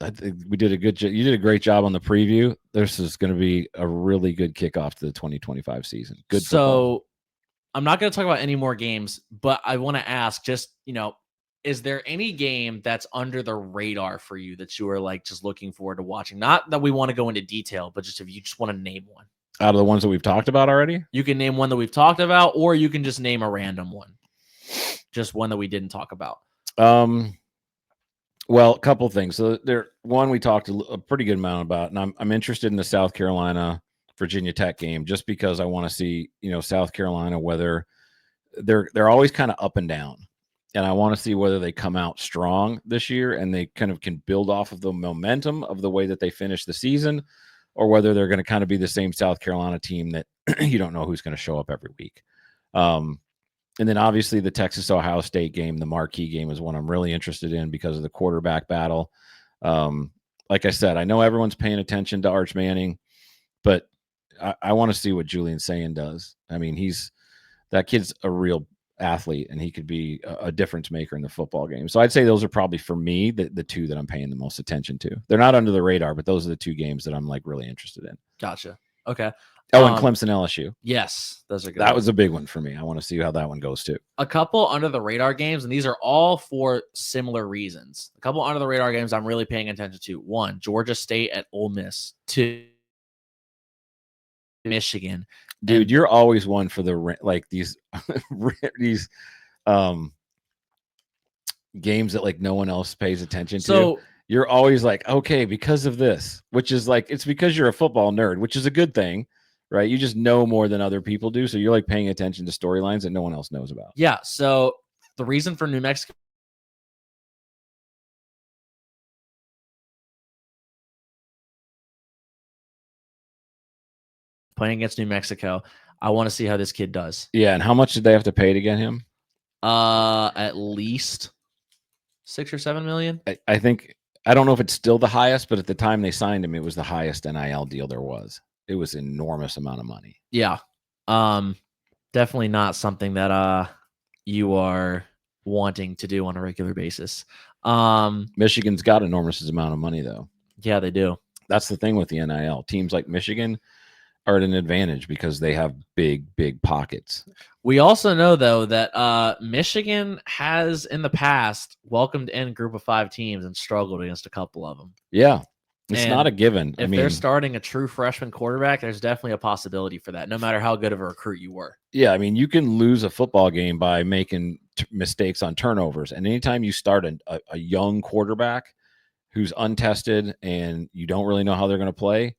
I think we did a good job. You did a great job on the preview. This is going to be a really good kickoff to the 2025 season. Good.
So
football.
I'm not going to talk about any more games, but I want to ask is there any game that's under the radar for you that you are like just looking forward to watching? Not that we want to go into detail, but just if you just want to name one.
Out of the ones that we've talked about already?
You can name one that we've talked about, or you can just name a random one. Just one that we didn't talk about.
Well, a couple things. So one we talked a pretty good amount about, and I'm interested in the South Carolina Virginia Tech game just because I want to see, South Carolina, whether they're always kind of up and down. And I want to see whether they come out strong this year and they kind of can build off of the momentum of the way that they finish the season, or whether they're going to kind of be the same South Carolina team that you don't know who's going to show up every week. And then obviously the Texas-Ohio State game, the marquee game, is one I'm really interested in because of the quarterback battle. Like I said, I know everyone's paying attention to Arch Manning, but I want to see what Julian Sayin does. I mean, that kid's a real athlete, and he could be a difference maker in the football game. So I'd say those are probably, for me, the 2 that I'm paying the most attention to. They're not under the radar, but those are the 2 games that I'm like really interested in.
Gotcha. Okay.
Oh, and Clemson LSU.
Yes, those are good.
That was a big one for me. I want to see how that one goes too.
A couple under the radar games, and these are all for similar reasons. A couple under the radar games I'm really paying attention to. 1, Georgia State at Ole Miss. 2, Michigan.
Dude, you're always one for these games that like no one else pays attention to.
So
you're always like, okay, because of this, which is like, it's because you're a football nerd, which is a good thing, right? You just know more than other people do. So you're like paying attention to storylines that no one else knows about.
Yeah. So the reason for New Mexico playing against New Mexico, I want to see how this kid does.
Yeah. And how much did they have to pay to get him?
At least $6 or $7 million.
I think I don't know if it's still the highest, but at the time they signed him, it was the highest NIL deal there was. It was an enormous amount of money.
Yeah. Definitely not something that you are wanting to do on a regular basis.
Michigan's got an enormous amount of money, though.
Yeah, they do.
That's the thing with the NIL. Teams like Michigan are at an advantage because they have big pockets.
We also know, though, that Michigan has in the past welcomed in group of 5 teams and struggled against a couple of them.
Yeah. It's
And
not a given.
If they're starting a true freshman quarterback, there's definitely a possibility for that, no matter how good of a recruit you were.
Yeah, I mean, you can lose a football game by making mistakes on turnovers. And anytime you start a young quarterback who's untested and you don't really know how they're going to play,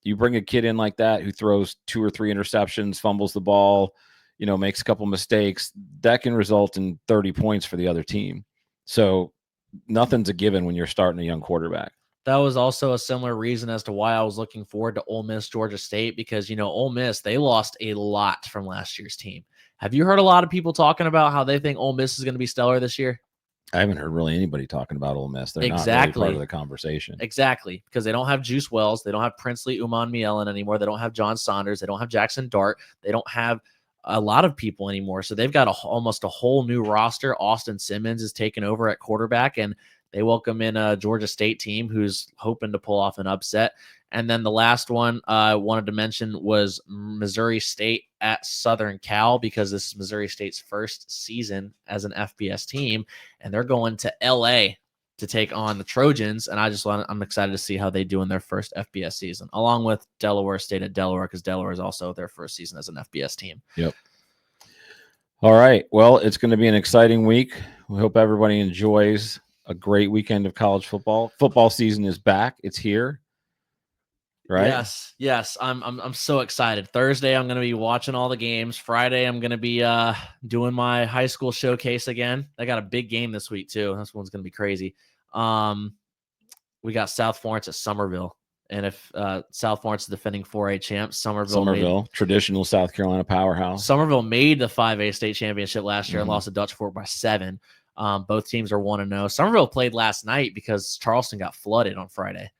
you bring a kid in like that who throws 2 or 3 interceptions, fumbles the ball, makes a couple mistakes, that can result in 30 points for the other team. So nothing's a given when you're starting a young quarterback.
That was also a similar reason as to why I was looking forward to Ole Miss, Georgia State, because, Ole Miss, they lost a lot from last year's team. Have you heard a lot of people talking about how they think Ole Miss is going to be stellar this year?
I haven't heard really anybody talking about Ole Miss. They're not really part of the conversation.
Exactly, because they don't have Juice Wells. They don't have Princely Uman-Mielen anymore. They don't have John Saunders. They don't have Jackson Dart. They don't have a lot of people anymore. So they've got almost a whole new roster. Austin Simmons is taking over at quarterback, and they welcome in a Georgia State team who's hoping to pull off an upset. And then the last one I wanted to mention was Missouri State at Southern Cal, because this is Missouri State's first season as an FBS team, and they're going to LA to take on the Trojans. And I'm excited to see how they do in their first FBS season, along with Delaware State at Delaware, because Delaware is also their first season as an FBS team.
Yep. All right. Well, it's going to be an exciting week. We hope everybody enjoys a great weekend of college football. Football season is back. It's here. Right?
Yes. I'm so excited. Thursday, I'm going to be watching all the games. Friday, I'm going to be doing my high school showcase again. I got a big game this week too. This one's going to be crazy. We got South Florence at Somerville, and if South Florence is defending 4A champs, Somerville,
traditional South Carolina powerhouse.
Somerville made the 5A state championship last year and lost to Dutch Fort by 7. Both teams are 1-0. Somerville played last night because Charleston got flooded on Friday.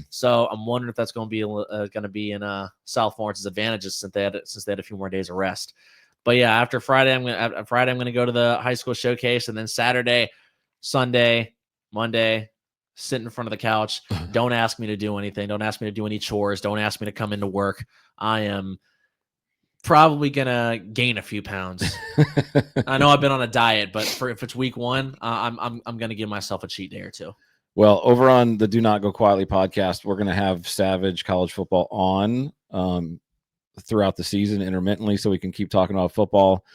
So I'm wondering if that's going to be in South Florence's advantages since they had a few more days of rest. But yeah, after Friday, I'm going to go to the high school showcase, and then Saturday, Sunday, Monday, sit in front of the couch. Don't ask me to do anything. Don't ask me to do any chores. Don't ask me to come into work. I am probably gonna gain a few pounds. I know I've been on a diet, but if it's week 1, I'm gonna give myself a cheat day or 2.
Well, over on the Do Not Go Quietly podcast, we're gonna have Savage College Football on throughout the season intermittently, so we can keep talking about football.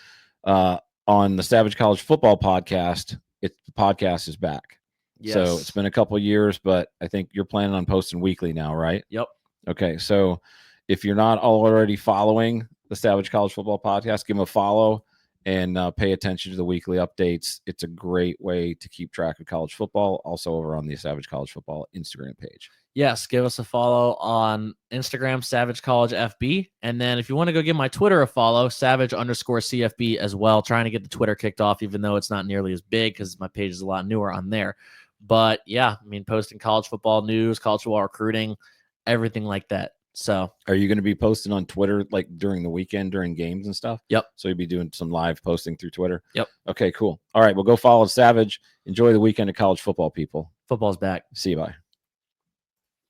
On the Savage College Football podcast, the podcast is back. Yes. So it's been a couple of years, but I think you're planning on posting weekly now, right?
Yep.
Okay, so if you're not already following the Savage College Football podcast, give them a follow and pay attention to the weekly updates. It's a great way to keep track of college football. Also over on the Savage College Football Instagram page.
Yes, give us a follow on Instagram, Savage College FB. And then if you want to go give my Twitter a follow, Savage_CFB as well. Trying to get the Twitter kicked off, even though it's not nearly as big because my page is a lot newer on there. But yeah, I mean, posting college football news, college football recruiting, everything like that. So
are you going to be posting on Twitter like during the weekend, during games and stuff?
Yep.
So you'll be doing some live posting through Twitter?
Yep.
Okay, cool. All right, well, go follow Savage. Enjoy the weekend of college football, people.
Football's back.
See you. Bye.